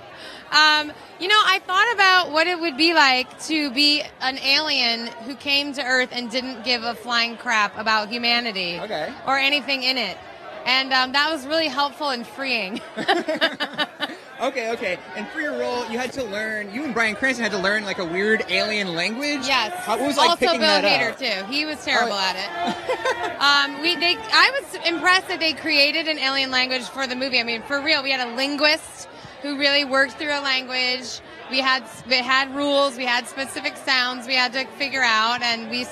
Speaker 21: I thought about what it would be like to be an alien who came to Earth and didn't give a flying crap about humanity or anything in it. And that was really helpful and freeing.
Speaker 3: Okay. And for your role, you had to learn. You and Bryan Cranston had to learn like a weird alien language.
Speaker 21: Yes.
Speaker 3: What was like
Speaker 21: also
Speaker 3: picking
Speaker 21: Bill
Speaker 3: that
Speaker 21: Hader
Speaker 3: up?
Speaker 21: too. He was terrible at it. I was impressed that they created an alien language for the movie. I mean, for real, we had a linguist who really worked through a language. We had rules. We had specific sounds we had to figure out, and we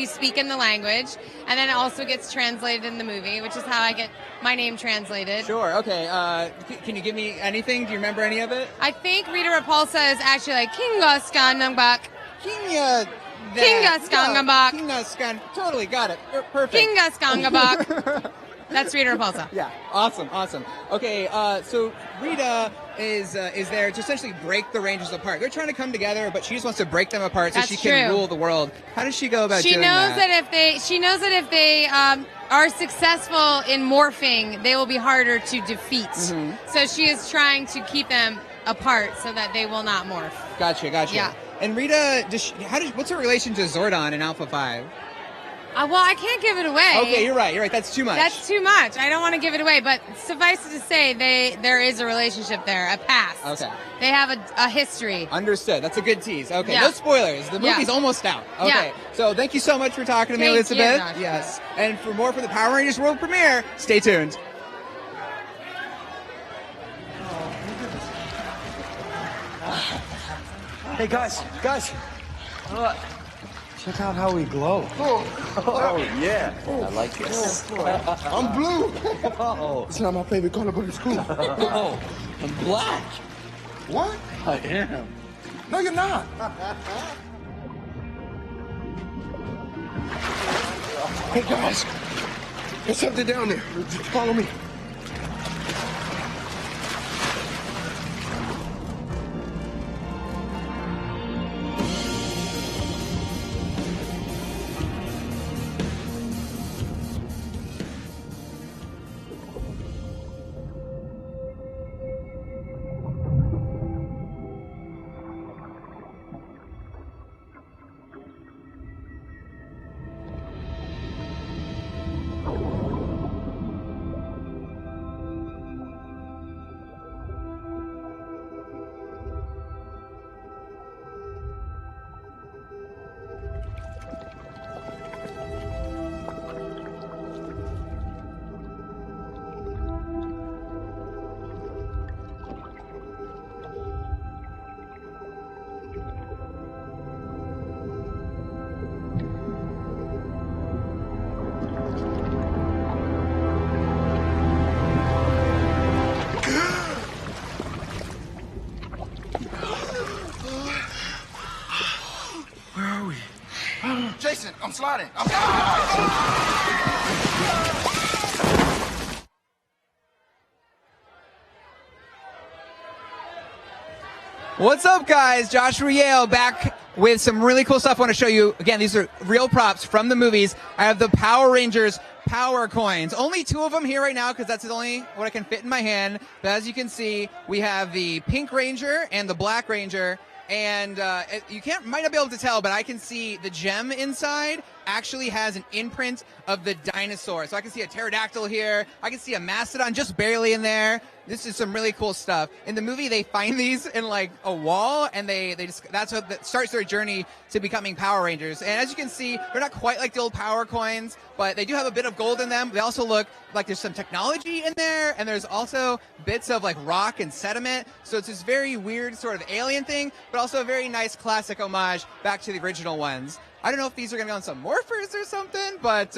Speaker 21: speak in the language, and then it also gets translated in the movie, which is how I get my name translated.
Speaker 3: Sure. Okay. Can you give me anything? Do you remember any of it?
Speaker 21: I think Rita Repulsa is actually like Kinga Skanambak.
Speaker 3: Kinga
Speaker 21: Skangabak.
Speaker 3: Kinga Skan. Totally got it. Perfect.
Speaker 21: Kinga Skangabak. That's Rita Repulsa.
Speaker 3: Yeah. Awesome. Okay. So Rita is there to essentially break the Rangers apart. They're trying to come together, but she just wants to break them apart so
Speaker 21: That's
Speaker 3: she can
Speaker 21: true.
Speaker 3: rule the world. How does she go about
Speaker 21: She
Speaker 3: doing
Speaker 21: knows
Speaker 3: that?
Speaker 21: She knows that if they are successful in morphing, they will be harder to defeat.
Speaker 3: Mhm.
Speaker 21: So she is trying to keep them apart so that they will not morph.
Speaker 3: Gotcha.
Speaker 21: Yeah.
Speaker 3: And Rita, what's her relation to Zordon in Alpha 5?
Speaker 21: Well, I can't give it away.
Speaker 3: Okay, you're right. That's too much.
Speaker 21: That's too much. I don't want to give it away, but suffice it to say, there is a relationship there, a past.
Speaker 3: Okay.
Speaker 21: They have a history.
Speaker 3: Understood. That's a good tease. Okay,
Speaker 21: Yeah.
Speaker 3: no spoilers. The movie's
Speaker 21: Yeah.
Speaker 3: almost out. Okay,
Speaker 21: Yeah.
Speaker 3: so thank you so much for talking to me,
Speaker 21: Thank you,
Speaker 3: Elizabeth.
Speaker 21: Josh.
Speaker 3: Yes, and for more from the Power Rangers World Premiere, stay tuned.
Speaker 22: Hey guys, check out how we glow.
Speaker 20: Oh, yeah.
Speaker 22: I like this.
Speaker 20: I'm blue.
Speaker 22: Oh,
Speaker 20: It's not my favorite color, but it's cool.
Speaker 22: oh, I'm black.
Speaker 20: What?
Speaker 22: I am.
Speaker 20: No, you're not. Hey guys, there's something down there. Just follow me.
Speaker 15: got it.
Speaker 3: What's up, guys? Josh Riel back with some really cool stuff I want to show you. Again, these are real props from the movies. I have the Power Rangers Power Coins. Only 2 of them here right now because that's only what I can fit in my hand. But as you can see, we have the Pink Ranger and the Black Ranger. And you might not be able to tell, but I can see the gem inside actually has an imprint of the dinosaur. So I can see a pterodactyl here. I can see a mastodon just barely in there. This is some really cool stuff. In the movie, they find these in like a wall, and they just that's what that starts their journey to becoming Power Rangers. And as you can see, they're not quite like the old Power Coins, but they do have a bit of gold in them. They also look like there's some technology in there, and there's also bits of like rock and sediment. So it's this very weird sort of alien thing, but also a very nice classic homage back to the original ones. I don't know if these are going to go on some morphers or something, but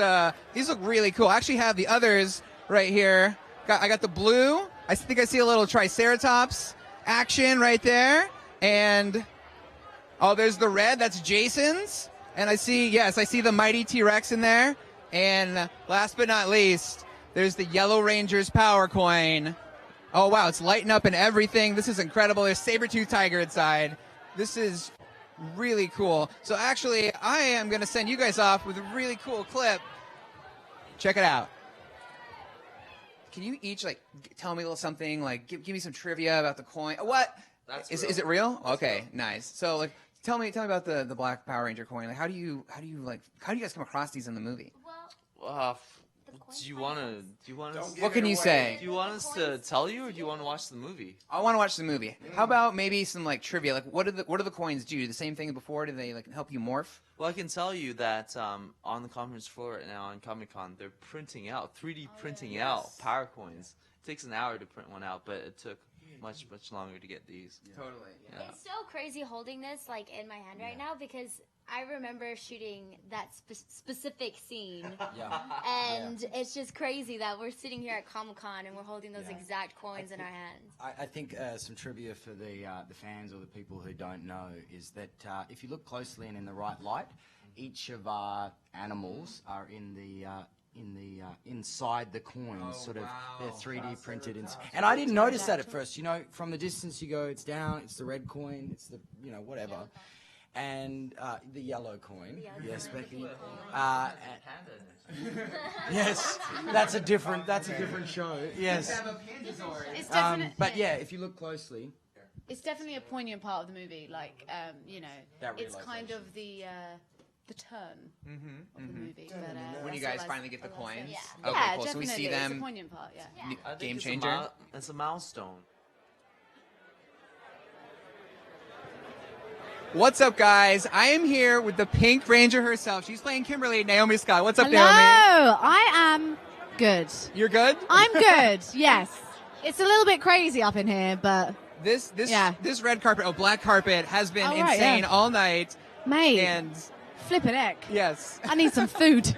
Speaker 3: these look really cool. I actually have the others right here. I got the blue. I think I see a little Triceratops action right there. And, oh, there's the red. That's Jason's. And I see the mighty T-Rex in there. And last but not least, there's the Yellow Ranger's Power Coin. Oh, wow, it's lighting up and everything. This is incredible. There's Saber-Tooth Tiger inside. This is really cool. So actually, I am going to send you guys off with a really cool clip. Check it out. Can you each tell me a little something? Like give me some trivia about the coin. What? Is it real? Okay, nice. So tell me about the Black Power Ranger coin. Like how do you guys come across these in the movie?
Speaker 16: Do you want to?
Speaker 3: What can you say?
Speaker 16: Do you want us to tell you, or do you want to watch the movie?
Speaker 3: I want to watch the movie. How about maybe some trivia? Like what do the coins do? The same thing before? Do they help you morph?
Speaker 16: Well, I can tell you that on the conference floor right now on Comic-Con, they're printing out 3D printing out Power Coins. It takes an hour to print one out, but it took much longer to get these.
Speaker 3: Totally.
Speaker 16: Yeah.
Speaker 5: It's so crazy holding this in my hand right now because I remember shooting that specific scene. And it's just crazy that we're sitting here at Comic-Con and we're holding those exact coins in our hands.
Speaker 17: I think some trivia for the fans or the people who don't know is that if you look closely and in the right light, each of our animals are in the inside the coins, they're 3D printed. And I didn't notice that at first. You know, from the distance you go, it's down, it's the red coin, it's the whatever. And the yellow coin, yes, Becky. Yes, that's a different show. Yes.
Speaker 9: It's definitely,
Speaker 17: but yeah, if you look closely,
Speaker 9: it's definitely a poignant part of the movie. It's kind of the turn of the movie. But,
Speaker 3: when you guys finally get the coins.
Speaker 9: Yeah.
Speaker 3: Okay,
Speaker 9: Yeah,
Speaker 3: cool. So we see
Speaker 9: definitely.
Speaker 3: them.
Speaker 9: It's a poignant part. Yeah.
Speaker 3: Game changer.
Speaker 16: It's a milestone.
Speaker 3: What's up, guys? I am here with the Pink Ranger herself. She's playing Kimberly, Naomi Scott. What's up,
Speaker 9: Hello,
Speaker 3: Naomi?
Speaker 9: I am good.
Speaker 3: You're good?
Speaker 9: I'm good. Yes. It's a little bit crazy up in here, but
Speaker 3: this red carpet, black carpet, has been insane all night.
Speaker 9: Mate.
Speaker 3: And
Speaker 9: flippin' heck.
Speaker 3: Yes.
Speaker 9: I need some food.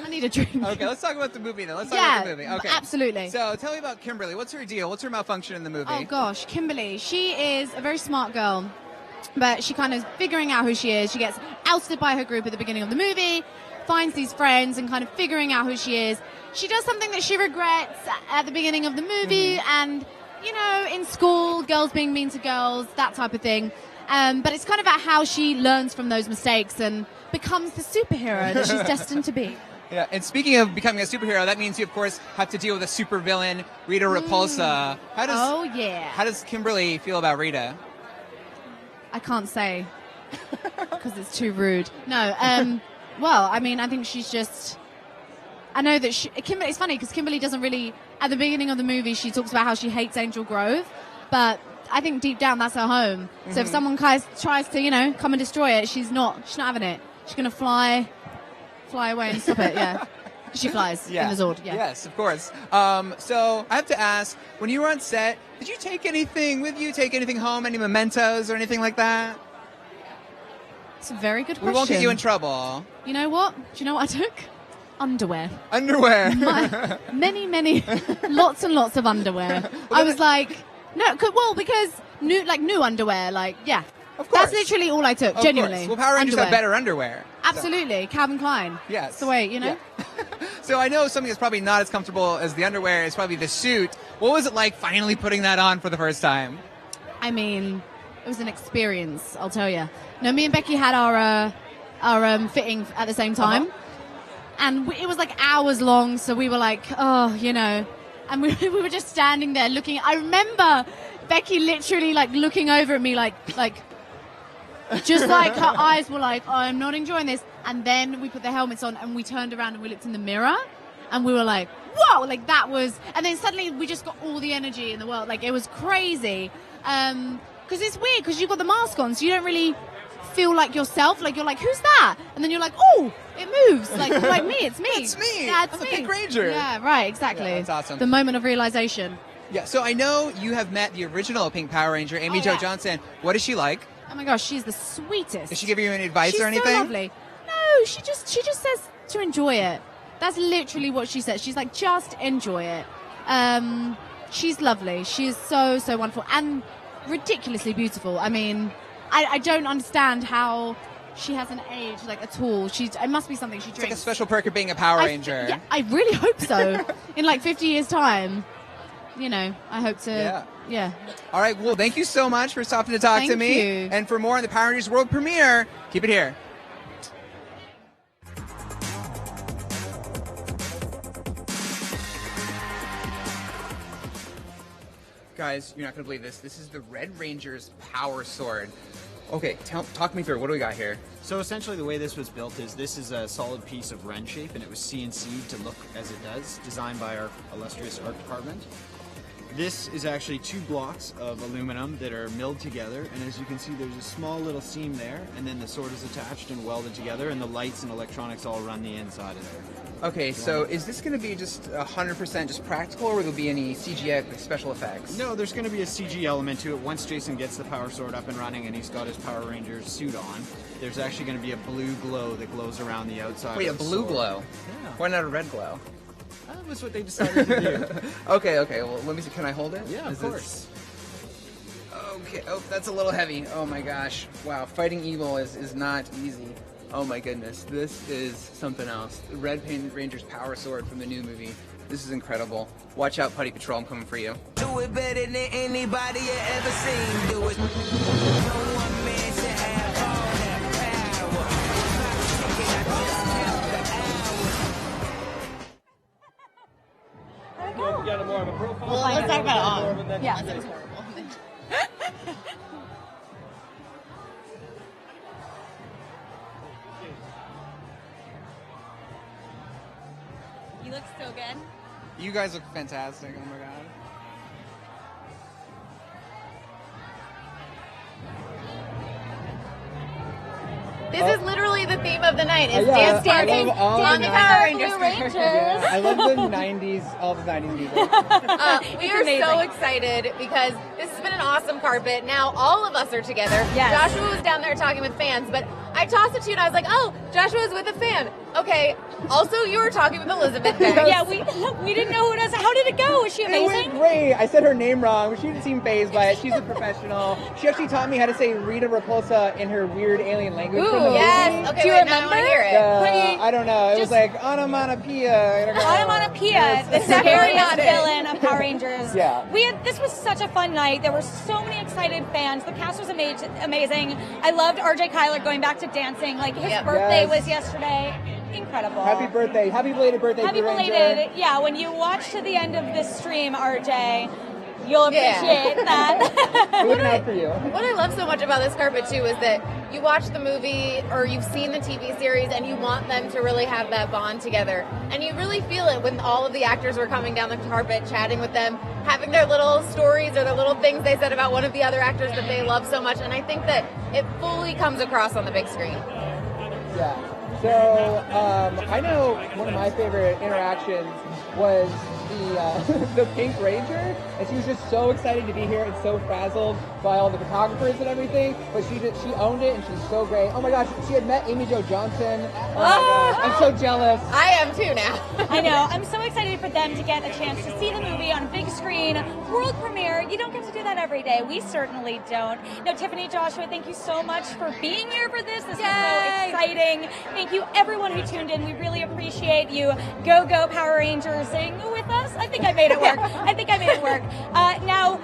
Speaker 9: I need a drink.
Speaker 3: Okay, let's talk about the movie then. Let's talk about the movie. Okay.
Speaker 9: Absolutely.
Speaker 3: So tell me about Kimberly. What's her deal? What's her malfunction in the movie?
Speaker 9: Oh gosh, Kimberly. She is a very smart girl, but she kind of figuring out who she is. She gets ousted by her group at the beginning of the movie, finds these friends and kind of figuring out who she is. She does something that she regrets at the beginning of the movie, and in school, girls being mean to girls, that type of thing. But it's kind of about how she learns from those mistakes and becomes the superhero that she's destined to be.
Speaker 3: Yeah, and speaking of becoming a superhero, that means you, of course, have to deal with a supervillain, Rita Repulsa. How does Kimberly feel about Rita?
Speaker 9: I can't say because it's too rude. No, well, I mean, I think she's just... I know that Kimberly... It's funny because Kimberly doesn't really... At the beginning of the movie, she talks about how she hates Angel Grove, but I think deep down that's her home. Mm-hmm. So if someone tries to, come and destroy it, she's not having it. She's going to fly away and stop it, yeah. She flies in the Zord, yeah.
Speaker 3: Yes, of course. So I have to ask, when you were on set, did you take anything with you? Take anything home? Any mementos or anything like that?
Speaker 9: It's a very good question.
Speaker 3: We won't get you in trouble.
Speaker 9: You know what? Do you know what I took? Underwear.
Speaker 3: Underwear.
Speaker 9: Many, lots and lots of underwear. I was like, no, well, because new underwear, That's literally all I took,
Speaker 3: Of
Speaker 9: genuinely.
Speaker 3: course. Well, Power Rangers have
Speaker 9: Underwear.
Speaker 3: better underwear.
Speaker 9: Absolutely. Calvin Klein.
Speaker 3: Yes.
Speaker 9: That's the way, you know?
Speaker 3: So I know something that's probably not as comfortable as the underwear is probably the suit. What was it like finally putting that on for the first time?
Speaker 9: I mean, it was an experience, I'll tell you. No, me and Becky had our fitting at the same time. And it was like hours long, so we were like, oh, you know. And we were just standing there looking. I remember Becky literally like looking over at me like just like her eyes were like, oh, I'm not enjoying this. And then we put the helmets on and we turned around and we looked in the mirror and we were like, whoa, like that was, and then suddenly we just got all the energy in the world. Like it was crazy. Because it's weird because you've got the mask on, so you don't really feel like yourself. Like you're like, who's that? And then you're like, oh, it moves. Like me, it's me.
Speaker 3: It's me.
Speaker 9: Yeah, it's
Speaker 3: I'm
Speaker 9: me.
Speaker 3: a Pink Ranger.
Speaker 9: Yeah, right, exactly.
Speaker 3: Yeah, that's awesome.
Speaker 9: The moment of realization.
Speaker 3: Yeah, so I know you have met the original Pink Power Ranger, Amy Jo Johnson. What is she like?
Speaker 9: Oh my gosh, she's the sweetest.
Speaker 3: Does she give you any advice
Speaker 9: She's
Speaker 3: or anything?
Speaker 9: so lovely. No, she just says to enjoy it. That's literally what she says. She's like, just enjoy it. She's lovely. She is so wonderful and ridiculously beautiful. I mean, I don't understand how she hasn't aged like at all. It must be something she drinks.
Speaker 3: It's like a special perk of being a Power Ranger.
Speaker 9: Yeah, I really hope so. In like 50 years' time, you know, I hope to. Yeah.
Speaker 3: All right, well, thank you so much for stopping to talk to
Speaker 9: Thank
Speaker 3: me.
Speaker 9: you.
Speaker 3: And for more on the Power Rangers World Premiere, keep it here. Guys, you're not going to believe this. This is the Red Ranger's Power Sword. Okay, talk me through. What do we got here?
Speaker 4: So essentially the way this was built is this is a solid piece of Ren shape, and it was CNC'd to look as it does, designed by our illustrious art department. This is actually 2 blocks of aluminum that are milled together, and as you can see there's a small little seam there, and then the sword is attached and welded together, and the lights and electronics all run the inside of there.
Speaker 3: Okay, so is this going to be just 100% just practical, or will there be any CGI like special effects?
Speaker 4: No, there's going to be a CG element to it. Once Jason gets the Power Sword up and running and he's got his Power Ranger suit on, there's actually going to be a blue glow that glows around the outside.
Speaker 3: Wait,
Speaker 4: of
Speaker 3: a
Speaker 4: the
Speaker 3: blue
Speaker 4: sword.
Speaker 3: glow?
Speaker 4: Yeah.
Speaker 3: Why not a red glow?
Speaker 4: That was what they decided to do.
Speaker 3: Okay, well, let me see. Can I hold it?
Speaker 4: Yeah, of course.
Speaker 3: Okay, oh, that's a little heavy. Oh my gosh. Wow, fighting evil is not easy. Oh my goodness, this is something else. The Red Ranger's Power Sword from the new movie. This is incredible. Watch out, Putty Patrol, I'm coming for you.
Speaker 11: Do it better than anybody you ever seen. Do it. No one man should have all that power.
Speaker 7: Well, we got a more of a profile.
Speaker 2: Well, let's talk about
Speaker 7: More of a next
Speaker 2: Yeah,
Speaker 7: day.
Speaker 2: it was horrible.
Speaker 1: You look so good.
Speaker 3: You guys look fantastic. Oh my god.
Speaker 2: This is literally the theme of the night. Is
Speaker 3: Yeah,
Speaker 2: dance dancing
Speaker 3: I love all
Speaker 2: on
Speaker 3: the
Speaker 2: the
Speaker 3: 90s.
Speaker 2: Power Rangers.
Speaker 3: Yeah, I love the 90s, all the 90s music.
Speaker 2: We
Speaker 1: It's
Speaker 2: are so
Speaker 1: amazing.
Speaker 2: excited because this has been an awesome carpet. Now all of us are together.
Speaker 1: Yes.
Speaker 2: Joshua was down there talking with fans, but I tossed it to you and I was like, oh, Joshua's with a fan. Okay. Also, you were talking with Elizabeth Banks.
Speaker 1: Yeah, we didn't know who it was. How did it go? Was she
Speaker 3: It went
Speaker 1: amazing?
Speaker 3: great. I said her name wrong, but she didn't seem fazed by it. She's a professional. She actually taught me how to say Rita Repulsa in her weird alien language from the movie.
Speaker 2: Yes. Okay,
Speaker 1: Do you
Speaker 2: wait, now I
Speaker 1: remember?
Speaker 2: want to hear it.
Speaker 3: I don't know. It was like onomatopoeia.
Speaker 1: Onomatopoeia, the
Speaker 2: Definitely
Speaker 1: scariest
Speaker 2: not it.
Speaker 1: villain of Power Rangers.
Speaker 3: Yeah.
Speaker 1: This was such a fun night. There were so many excited fans. The cast was amazing. I loved RJ Cyler going back to dancing. Like his birthday was yesterday. Incredible.
Speaker 3: Happy birthday. Happy belated birthday,
Speaker 1: Happy
Speaker 3: Blue Ranger.
Speaker 1: belated. Yeah, when you watch to the end of this stream, RJ, you'll appreciate that.
Speaker 3: We're looking out for you.
Speaker 2: What I love so much about this carpet too is that you watch the movie or you've seen the TV series and you want them to really have that bond together. And you really feel it when all of the actors were coming down the carpet, chatting with them, having their little stories or their little things they said about one of the other actors that they love so much. And I think that it fully comes across on the big screen.
Speaker 3: Yeah. So I know one of my favorite interactions was the Pink Ranger, and she was just so excited to be here and so frazzled by all the photographers and everything. But she owned it, and she's so great. Oh my gosh, she had met Amy Jo Johnson. Oh my gosh, I'm so jealous.
Speaker 2: I am too now.
Speaker 1: I know. I'm so excited for them to get a chance to see the movie on a big screen mean, world premiere, you don't get to do that every day. We certainly don't. Now, Tiffany, Joshua, thank you so much for being here for this. This was so exciting. Thank you, everyone who tuned in. We really appreciate you. Go, go, Power Rangers-ing with us. I think I made it work. Now,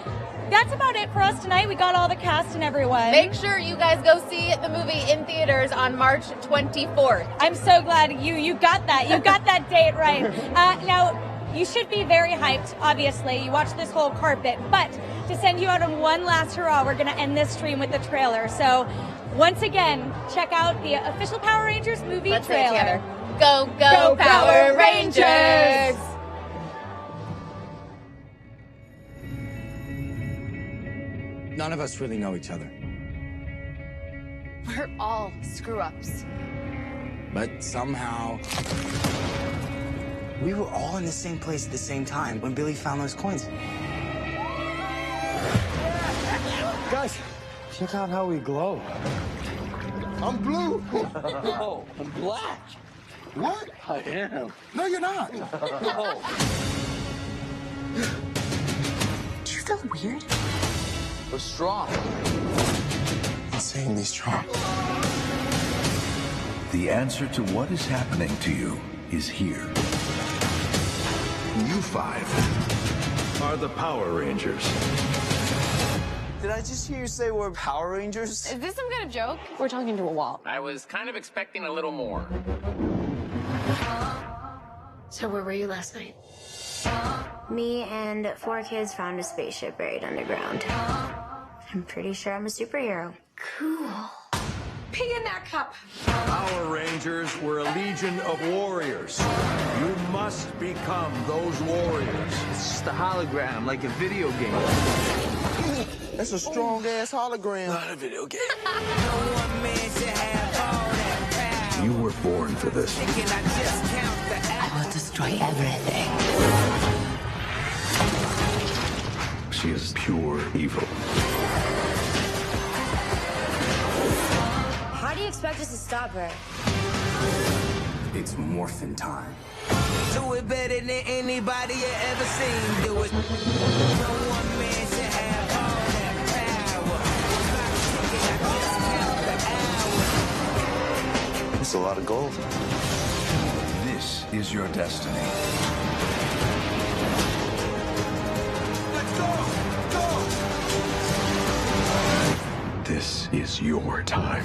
Speaker 1: that's about it for us tonight. We got all the cast and everyone.
Speaker 2: Make sure you guys go see the movie in theaters on March 24th.
Speaker 1: I'm so glad you got that. You got that date right. Now, you should be very hyped, obviously. You watched this whole carpet. But to send you out on one last hurrah, we're going to end this stream with the trailer. So, once again, check out the official Power Rangers movie
Speaker 2: Let's say it
Speaker 1: trailer.
Speaker 2: together. Go, go, Power Rangers!
Speaker 18: None of us really know each other.
Speaker 13: We're all screw-ups.
Speaker 18: But somehow, we were all in the same place at the same time when Billy found those coins.
Speaker 20: Guys, check out how we glow. I'm blue.
Speaker 22: No, I'm black.
Speaker 20: What?
Speaker 22: I am.
Speaker 20: No, you're not.
Speaker 22: No.
Speaker 12: Do you feel weird?
Speaker 22: We're strong.
Speaker 20: Insanely strong.
Speaker 7: The answer to what is happening to you is here. You five are the Power Rangers.
Speaker 18: Did I just hear you say we're Power Rangers?
Speaker 13: Is this some kind of joke? We're talking to a wall.
Speaker 15: I was kind of expecting a little more.
Speaker 12: So where were you last night? Me and 4 kids found a spaceship buried underground. I'm pretty sure I'm a superhero. Cool.
Speaker 13: Pee in that cup.
Speaker 7: Power Rangers were a legion of warriors. You must become those warriors.
Speaker 16: It's just a hologram, like a video game.
Speaker 20: That's a strong-ass hologram.
Speaker 18: Not a video game.
Speaker 7: You were born for this.
Speaker 12: I will destroy everything.
Speaker 7: She is pure evil.
Speaker 12: How do you expect us to stop her?
Speaker 18: It's morphin' time.
Speaker 11: Do it better than anybody you ever seen. Do it. No one man should have all that power.
Speaker 20: It's a lot of gold.
Speaker 7: This is your destiny.
Speaker 20: Let's go! Go!
Speaker 7: This is your time.